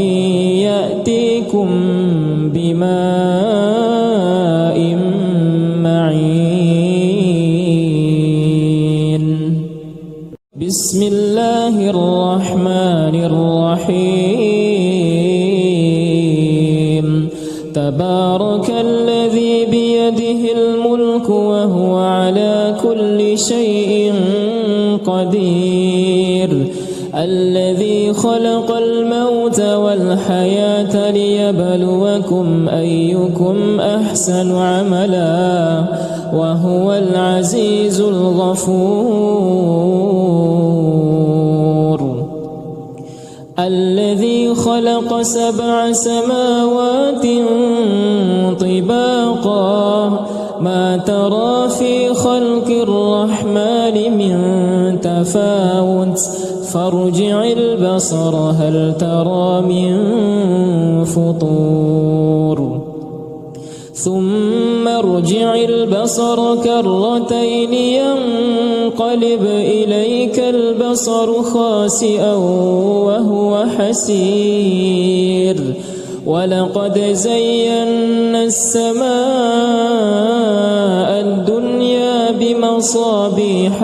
يأتيكم بماء معين بسم الله الرحمن الرحيم تبارك الذي بيده الملك وهو على كل شيء قدير الذي خلق الموت والحياة ليبلوكم أيكم أحسن عملا وهو العزيز الغفور الذي خلق 7 سماوات طباقا ما ترى في خلق الرحمن من تفاوت فارجع البصر هل ترى من فطور ثم ارجع البصر كرتين ينقلب إليك البصر خاسئا وهو حسير ولقد زينا السماء الدنيا بمصابيح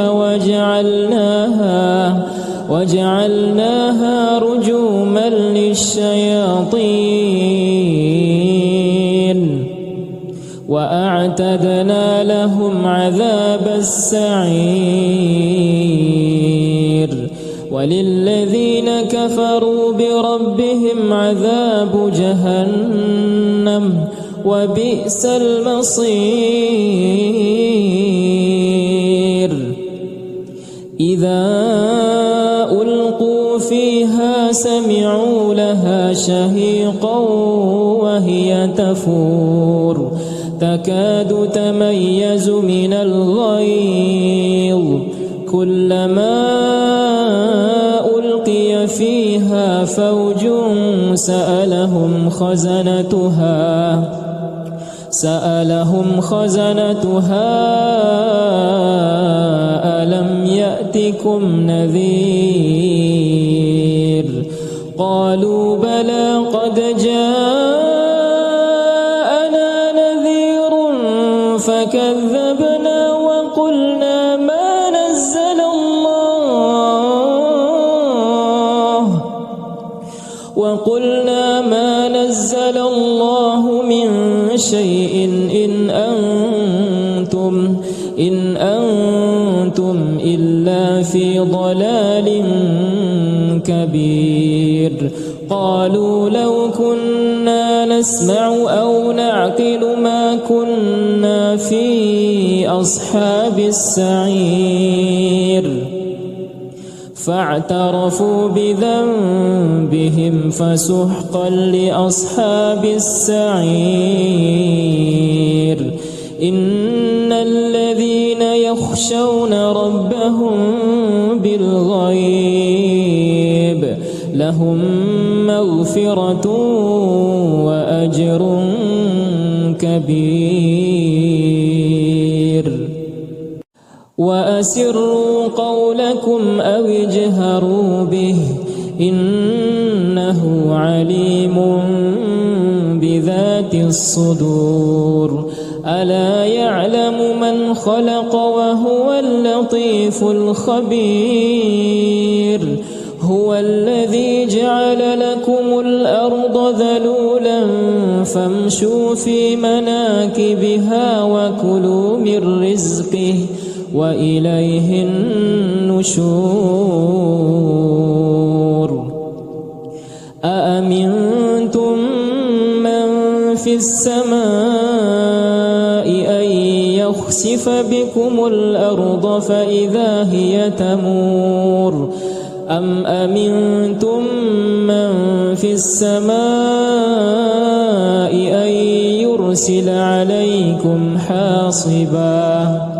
وجعلناها رجوما للشياطين وأعتدنا لهم عذاب السعير وللذين كفروا بربهم عذاب جهنم وبئس المصير إذا ألقوا فيها سمعوا لها شهيقا وهي تفور تكاد تميز من الغيظ كلما ألقي فيها فوج سألهم خزنتها ألم يأتكم نذير قالوا بلى قد جاءنا نذير فكذبنا وقلنا ما نزل الله من شيء إن أنتم إلا في ضلال كبير قالوا لو كنا نسمع أو نعقل ما كنا في أصحاب السعير فاعترفوا بذنبهم فسحقا لأصحاب السعير إن الذين يخشون ربهم بالغيب لهم مغفرة وأجر كبير وأسروا قولكم أو اجهروا به إنه عليم بذات الصدور ألا يعلم من خلق وهو اللطيف الخبير هو الذي جعل لكم الأرض ذلولا فامشوا في مناكبها وكلوا من رزقه وإليه النشور أأمنتم من في السماء أن يخسف بكم الأرض فإذا هي تمور أم أمنتم من في السماء أن يرسل عليكم حاصبا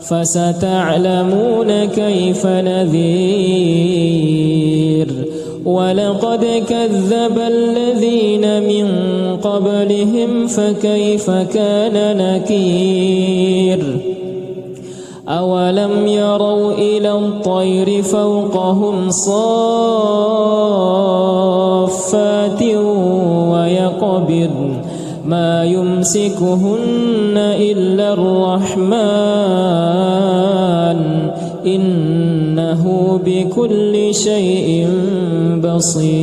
فستعلمون كيف نذير ولقد كذب الذين من قبلهم فكيف كان نكير أولم يروا إلى الطير فوقهم صافات ويقبضن ما يمسكهن إلا الرحمن إنه بكل شيء بصير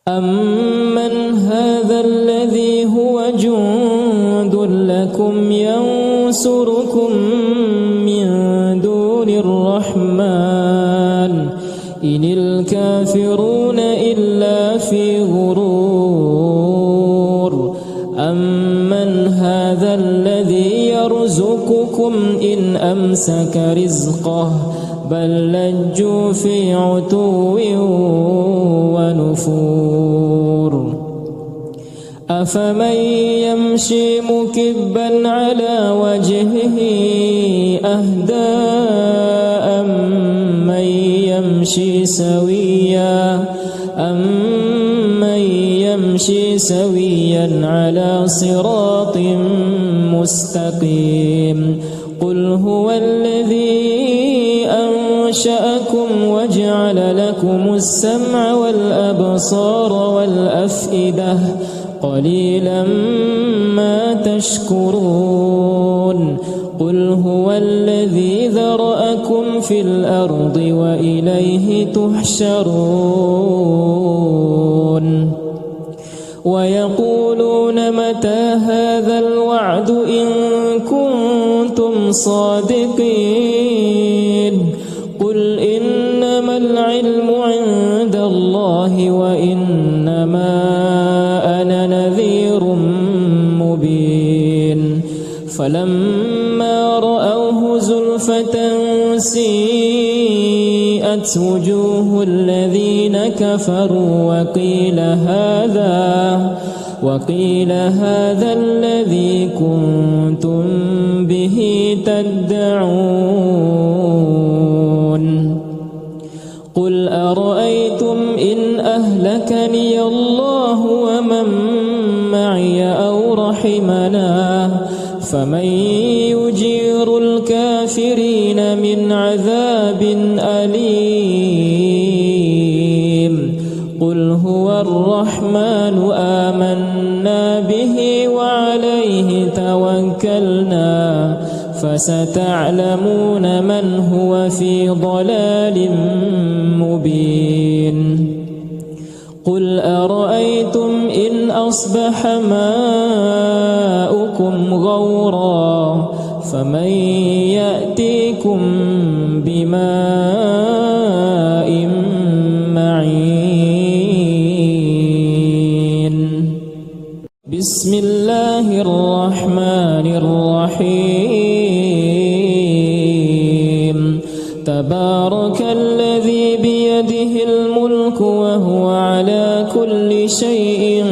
أمن هذا الذي هو جند لكم ينصركم من دون الرحمن إن الكافرون إلا في غرور أمن هذا الذي يرزقكم إن أمسك رزقه بل لجوا في عتو ونفور أفمن يمشي مكبا على وجهه أهدى أمن يمشي سويا على صراط مستقيم قل هو الذي أنشأكم وجعل لكم السمع والأبصار والأفئدة قليلا ما تشكرون قل هو الذي ذرأكم في الأرض وإليه تحشرون ويقولون متى هذا الوعد إن كنتم صادقين قل إنما العلم عند الله وإنما أنا نذير مبين فلما رأوه زلفة سيئت وجوه الذين كفروا وقيل هذا الذي كنتم به تدعون قل أرأيتم إن أهلكني الله ومن معي أو رحمنا فمن يجير الكافرين من عذاب أليم قل هو الرحمن آمنا به وعليه توكلنا فستعلمون من هو في ضلال مبين قل أرأيتم إن أصبح ماؤكم غورا فمن يأتيكم بماء معين بسم الله الرحمن الرحيم تبارك الذي بيده الملك وهو على كل شيء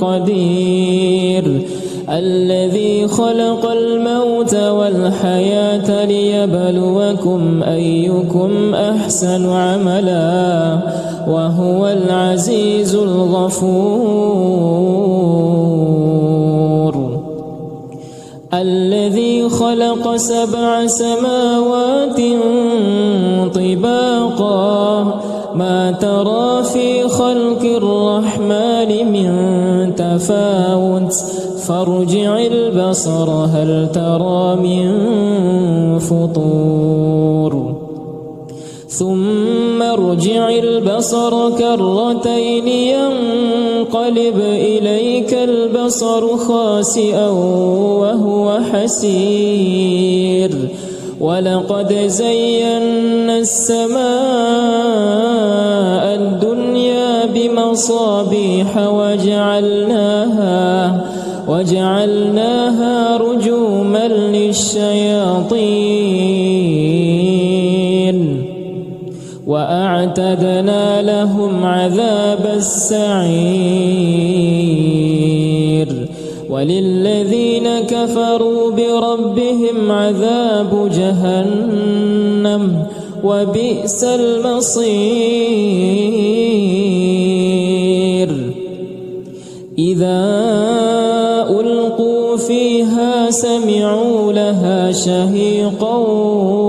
قدير الذي خلق الموت والحياة ليبلوكم أيكم أحسن عملا وهو العزيز الغفور الذي خلق 7 سماوات طباقا ما ترى في خلق الرحمن من تفاوت فارجع البصر هل ترى من فطور ثم ارجع البصر كرتين ينقلب إليك البصر خاسئا وهو حسير ولقد زينا السماء الدنيا بمصابيح وجعلناها رجوما للشياطين وأعتدنا لهم عذاب السعير وللذين كفروا بربهم عذاب جهنم وبئس المصير إذا ألقوا فيها سمعوا لها شهيقا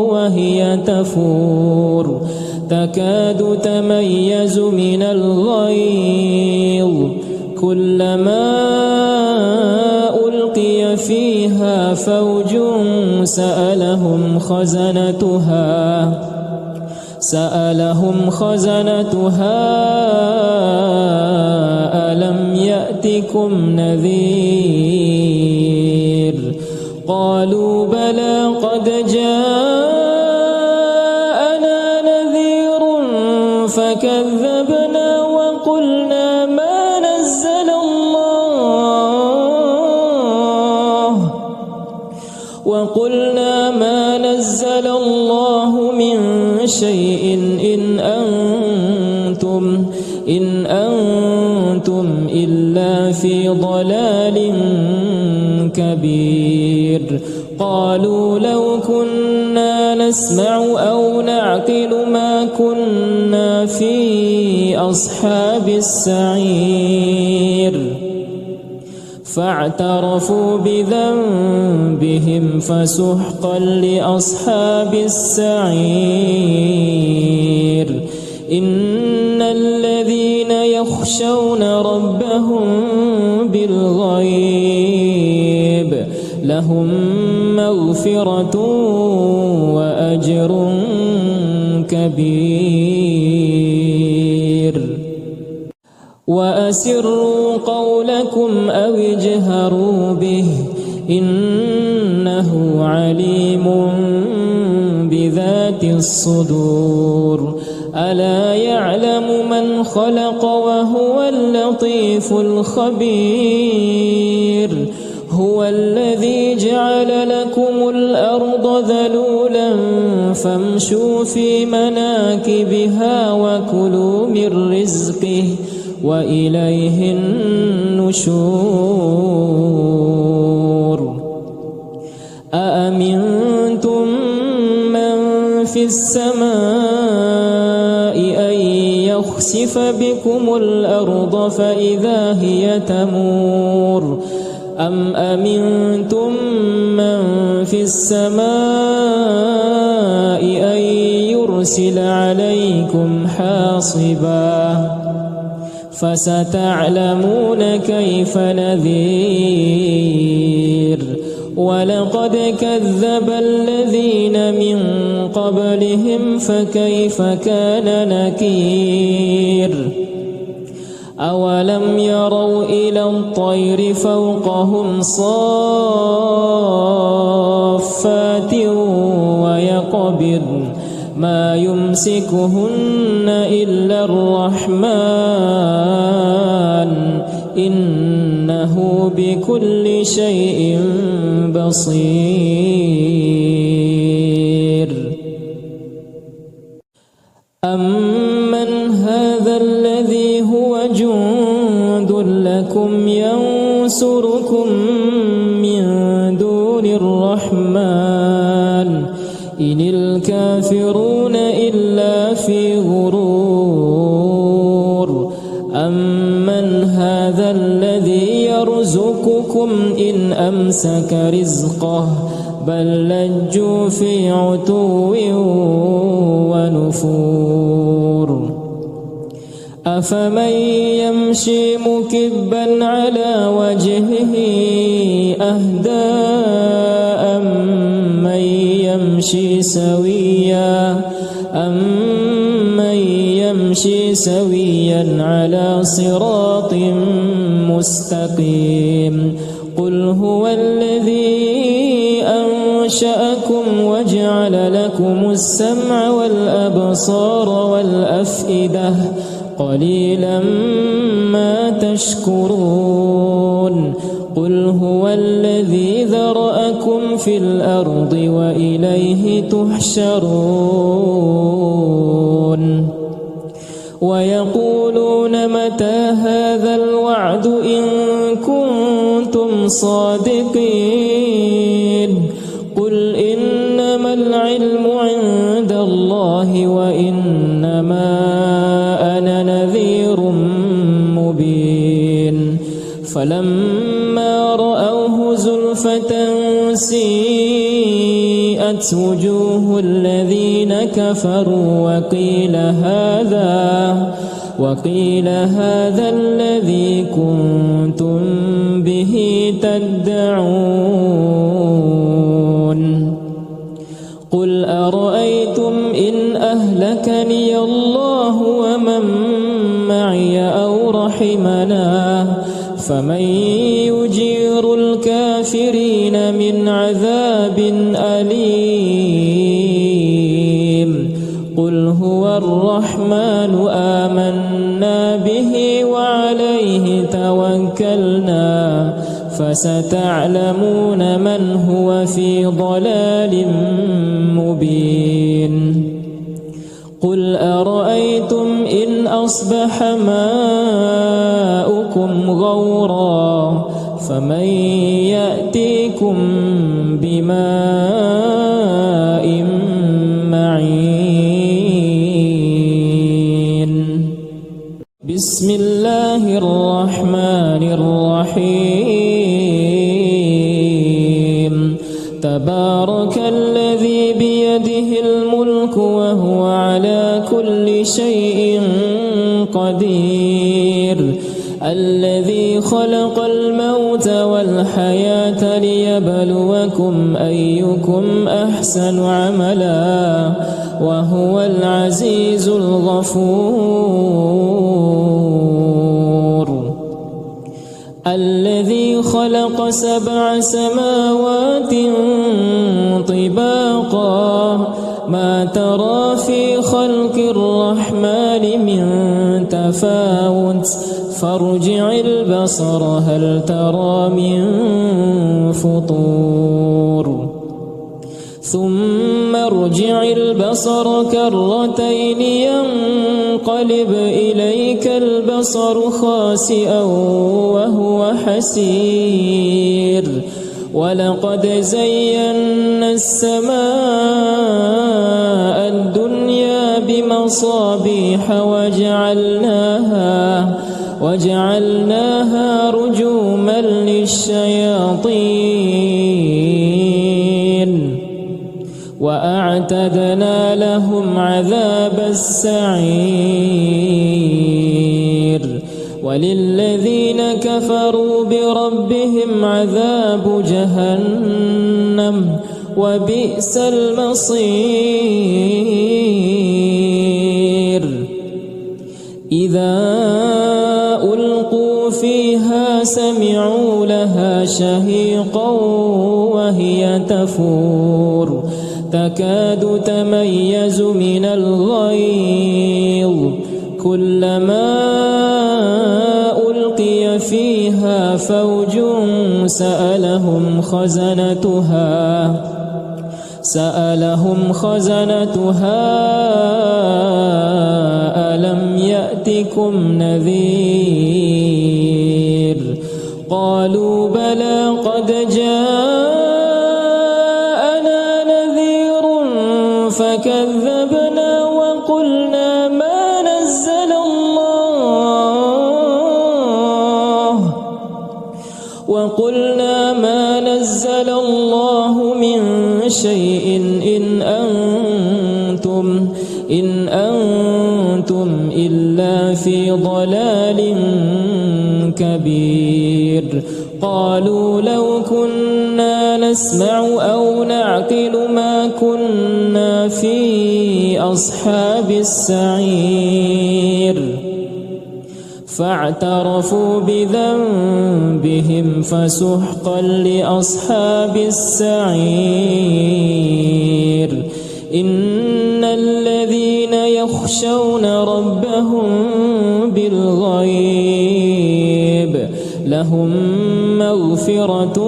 وهي تفور تكاد تميز من الغيظ كلما ألقي فيها فوج سألهم خزنتها ألم يأتكم نذير قالوا بلى قد جاءنا نذير فكذبنا وقلنا ما نزل الله من شيء إن أنتم إلا في ضلال كبير قالوا لو كنا نسمع أو نعقل ما كنا في أصحاب السعير فاعترفوا بذنبهم فسحقا لأصحاب السعير إن الذين يخشون ربهم بالغيب لهم مغفرة وأجر كبير. وأسروا قولكم أو اجهروا به إنه عليم بذات الصدور. ألا يعلم من خلق وهو اللطيف الخبير. هو الذي جعل لكم الأرض ذلولا فامشوا في مناكبها وكلوا من رزقه وإليه النشور. أأمنتم من في السماء أن يخسف بكم الأرض فإذا هي تمور أم أمنتم من في السماء أن يرسل عليكم حاصبا فستعلمون كيف نذير. ولقد كذب الذين من قبلهم فكيف كان نكير. أولم يروا إلى الطير فوقهم صافات ويقبضن ما يمسكهن إلا الرحمن إنه بكل شيء بصير. أمن هذا الذي هو جند لكم ينصركم من دون الرحمن إن الكافرون إلا في غرور. أمن هذا الذي يرزقكم إن أمسك رزقه بل لجوا في عتو ونفور. أفمن يمشي مكبا على وجهه أهدى أمن يمشي سويا على صراط مستقيم. قل هو الذي أنشأكم وجعل لكم السمع والأبصار والأفئدة قليلا ما تشكرون. قل هو الذي ذرأكم في الأرض وإليه تحشرون. ويقولون متى هذا الوعد إن كنتم صادقين. قل إنما العلم عند الله وإنما أنا نذير مبين. فلما رأوه زلفة سيئت وجوه الذين كفروا وقيل هذا الذي كنتم به تدعون. قل أرأيتم إن أهلكني الله ومن معي أو رحمنا فمن يجير الكافرين من عذاب أليم. قل هو الرحمن آمنا به وعليه توكلنا فستعلمون من هو في ضلال مبين. قل أرأيتم إن أصبح ماؤكم غورا فمن يأتيكم بماء معين. بسم الله الرحمن الرحيم. تبارك الذي بيده الملك وهو على كل شيء قدير. الذي خلق الموت والحياة ليبلوكم أيكم أحسن عملا وهو العزيز الغفور. الذي خلق 7 سماوات طباقا ما ترى في خلق الرحمن من تفاوت فارجع البصر هل ترى من فطور ثم ارجع البصر كرتين ينقلب إليك البصر خاسئا وهو حسير ولقد زينا السماء الدنيا بمصابيح وجعلناها رجوما للشياطين وأعتدنا لهم عذاب السعير وللذين كفروا بربهم عذاب جهنم وبئس المصير. إذا ألقوا فيها سمعوا لها شهيقا وهي تفور تكاد تميز من الغيظ كلما ألقي فيها فوج سألهم خزنتها ألم يأتكم نذير قالوا بلى قد جاءنا نذير فكذبنا وقلنا ما نزل الله من شيء إن أنتم إلا في ضلال كبير. قالوا لو كنا نسمع أو نعقل ما كنا في أصحاب السعير فاعترفوا بذنبهم فسحقا لأصحاب السعير. إن الذين يخشون ربهم بالغيب لهم مغفرة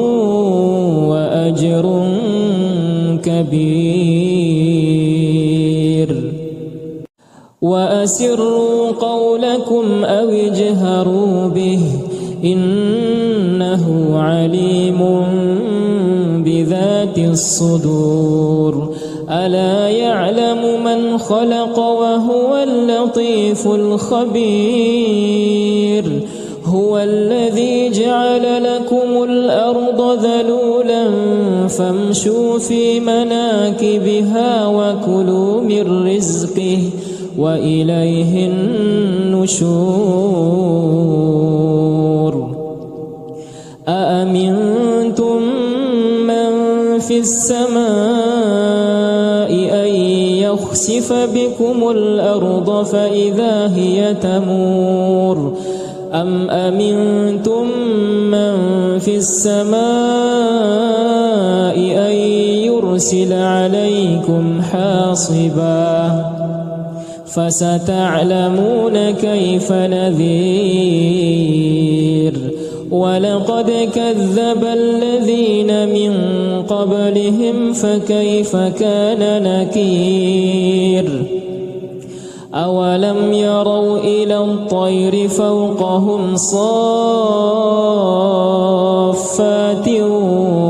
وأجر كبير. وأسروا قولكم أو اجهروا به إنه عليم بذات الصدور. ألا يعلم من خلق وهو اللطيف الخبير. هو الذي جعل لكم الأرض ذلولا فامشوا في مناكبها وكلوا من رزقه وإليه النشور. أأمنتم من في السماء أن يخسف بكم الأرض فإذا هي تمور أم أمنتم من في السماء أن يرسل عليكم حاصبا فستعلمون كيف نذير. ولقد كذب الذين من قبلهم فكيف كان نكير. أولم يروا إلى الطير فوقهم صافات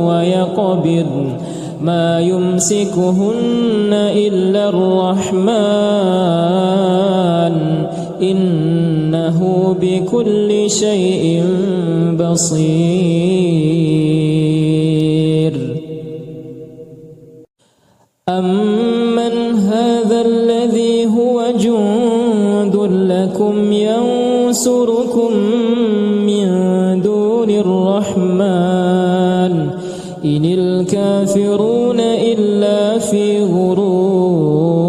ويقبضن ما يمسكهن إلا الرحمن إنه بكل شيء بصير. أمن هذا الذي هو جند لكم ينصركم الرحمن إن الكافرون إلا في غرور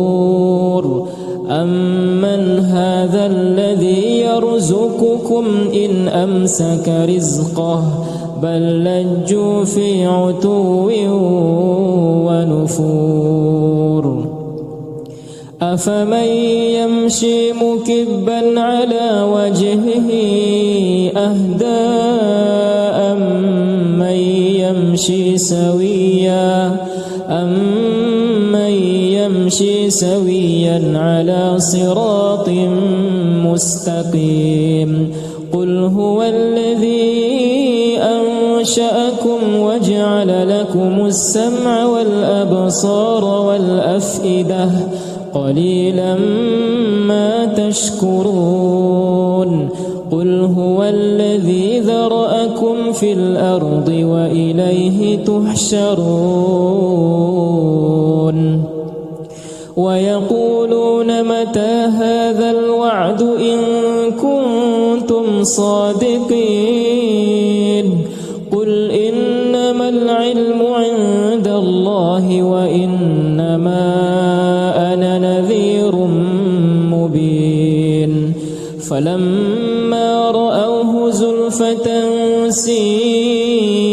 أمن هذا الذي يرزقكم إن أمسك رزقه بل لجوا في عتو ونفور أفمن يمشي مكبا على وجهه أهدى أمن يمشي سويا على صراط مستقيم قل هو الذي أنشأكم وجعل لكم السمع والأبصار والأفئدة قليلا ما تشكرون قل هو الذي ذرأكم في الأرض وإليه تحشرون ويقولون متى هذا الوعد إن كنتم صادقين قل إنما العلم عند الله وإنما أنا نذير مبين فلما رأوه زلفة سيئت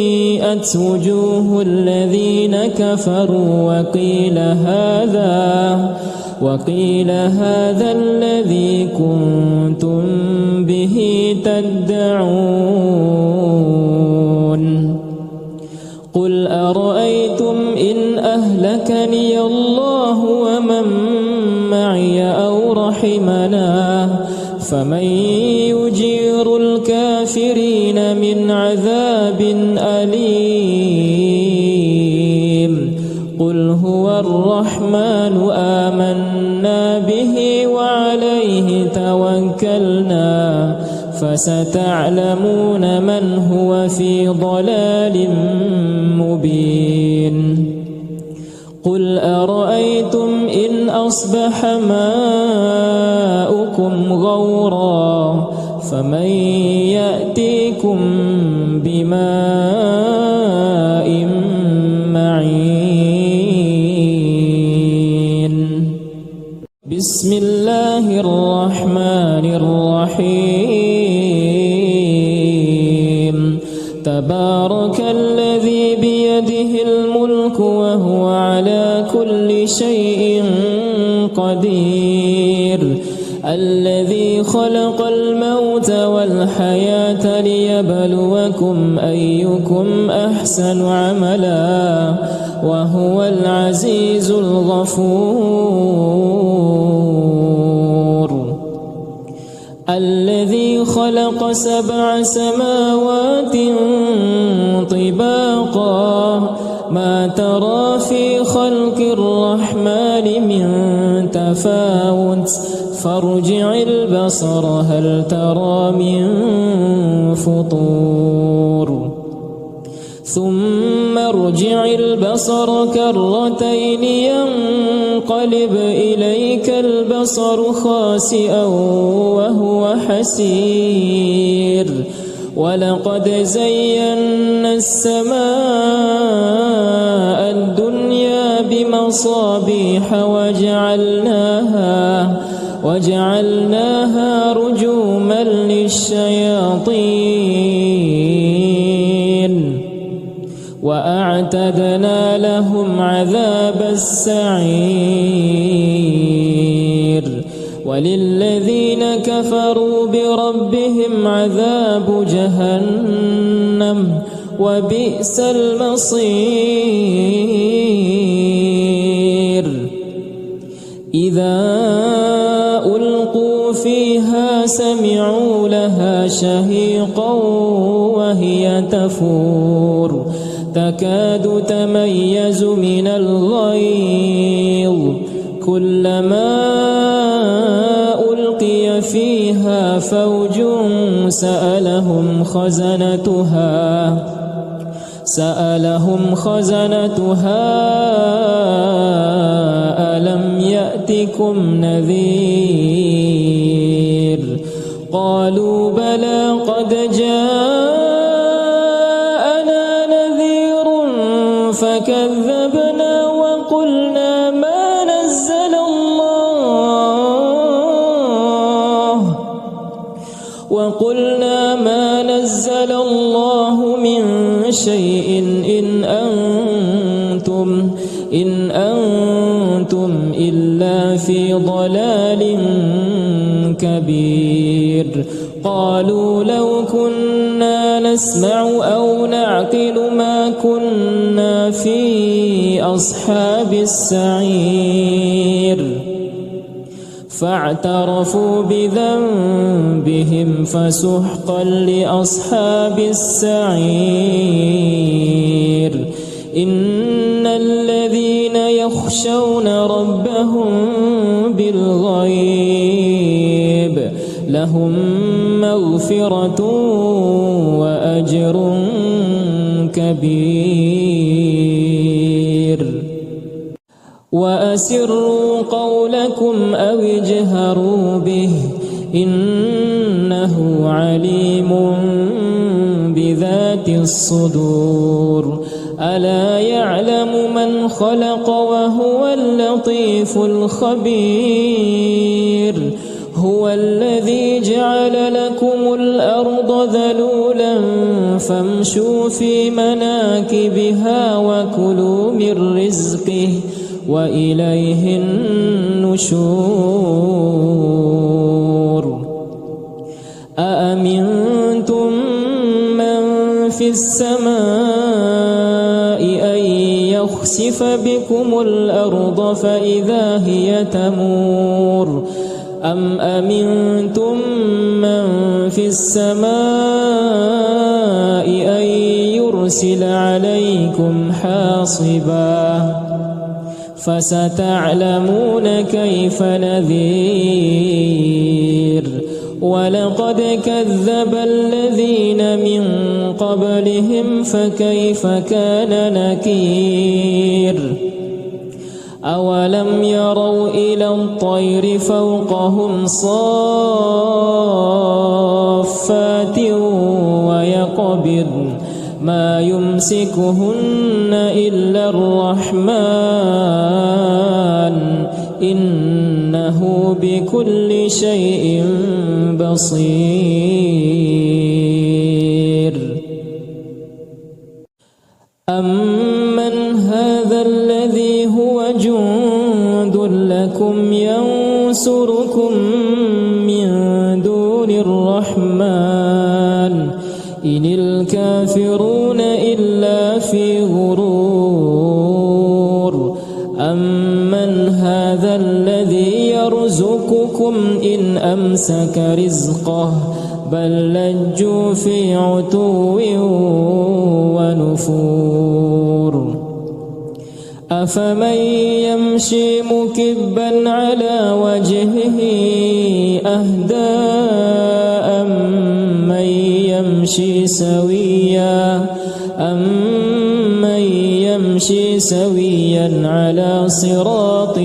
وجوه الذين كفروا وقيل هذا الذي كنتم به تدعون قل أرأيتم إن أهلكني الله ومن معي أو رحمنا فمن يجير الكافرين من عذاب أليم قل هو الرحمن آمنا به وعليه توكلنا فستعلمون من هو في ضلال مبين قل أرأيتم إن أصبح ماؤكم غورا فمن يأتيكم بماء معين بسم الله الرحمن الرحيم تبارك الذي بيده الملك وهو على كل شيء قدير الذي خلق الموت والحياة ليبلوكم أيكم أحسن عملا وهو العزيز الغفور الذي خلق 7 سماوات طباقا ما ترى في خلق الرحمن من تفاوت فارجع البصر هل ترى من فطور ثم ارجع البصر كرتين ينقلب إليك البصر خاسئا وهو حسير ولقد زينا السماء الدنيا بمصابيح وجعلناها رجوما للشياطين وأعتدنا لهم عذاب السعير وللذين كفروا بربهم عذاب جهنم وبئس المصير إذا ألقوا فيها سمعوا لها شهيقا وهي تفور تكاد تميز من الغيظ كلما ألقي فيها فوج سألهم خزنتها ألم يأتكم نذير قالوا بلى قد جاءنا وقلنا ما نزل الله من شيء إن أنتم إلا في ضلال كبير. قالوا لو كنا نسمع أو نعقل ما كنا في أصحاب السعير. فاعترفوا بذنبهم فسحقا لأصحاب السعير. إن الذين يخشون ربهم بالغيب لهم مغفرة وأجر كبير. وأسروا قولكم أو اجهروا به إنه عليم بذات الصدور. ألا يعلم من خلق وهو اللطيف الخبير. هو الذي جعل لكم الأرض ذلولا فامشوا في مناكبها وكلوا من رزقه وإليه النشور. أأمنتم من في السماء أن يخسف بكم الأرض فإذا هي تمور أم أمنتم من في السماء أن يرسل عليكم حاصبا فستعلمون كيف نذير. ولقد كذب الذين من قبلهم فكيف كان نكير. أولم يروا إلى الطير فوقهم صافات ويقبضن ما يمسكهن إلا الرحمن إنه بكل شيء بصير. أمن هذا الذي هو جند لكم ينصركم من دون الرحمن إن الكافرون إلا في غرور. أمن هذا الذي يرزقكم إن أمسك رزقه بل لجوا في عتو ونفور. أفمن يمشي مكبا على وجهه أهدى أمن يمشي سويا على صراط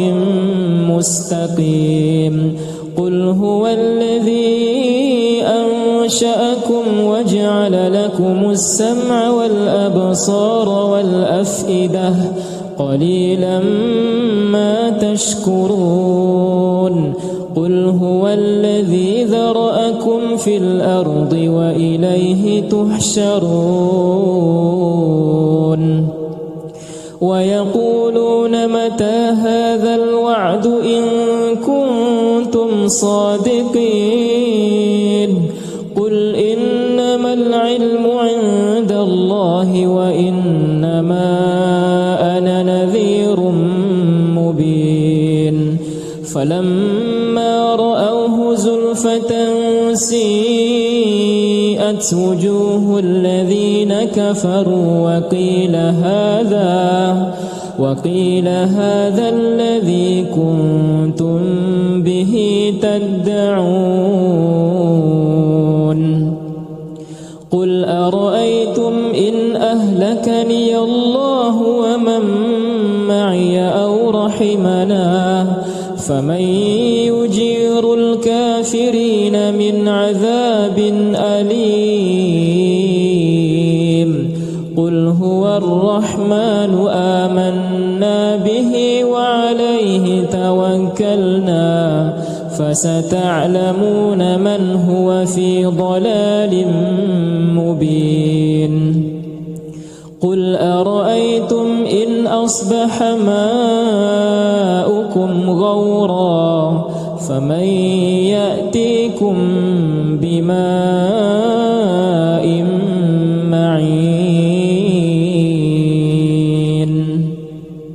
مستقيم. قل هو الذي أنشأكم وجعل لكم السمع والأبصار والأفئدة قليلا ما تشكرون. قل هو الذي ذرأكم في الأرض وإليه تحشرون. ويقولون متى هذا الوعد إن كنتم صادقين. قل إنما العلم عند الله وإنما أنا نذير مبين. فلما رأوه زلفة سيئت وجوه الذين كفروا وقيل هذا الذي كنتم به تدعون. قل أرأيتم إن أهلكني الله ومن معي أو رحمنا فمن يجير الكافرين من عذاب أليم. قل هو الرحمن آمنا آمنا به وعليه توكلنا فستعلمون من هو في ضلال مبين قل أرأيتم إن أصبح ماؤكم غورا فمن يأتيكم بماء معين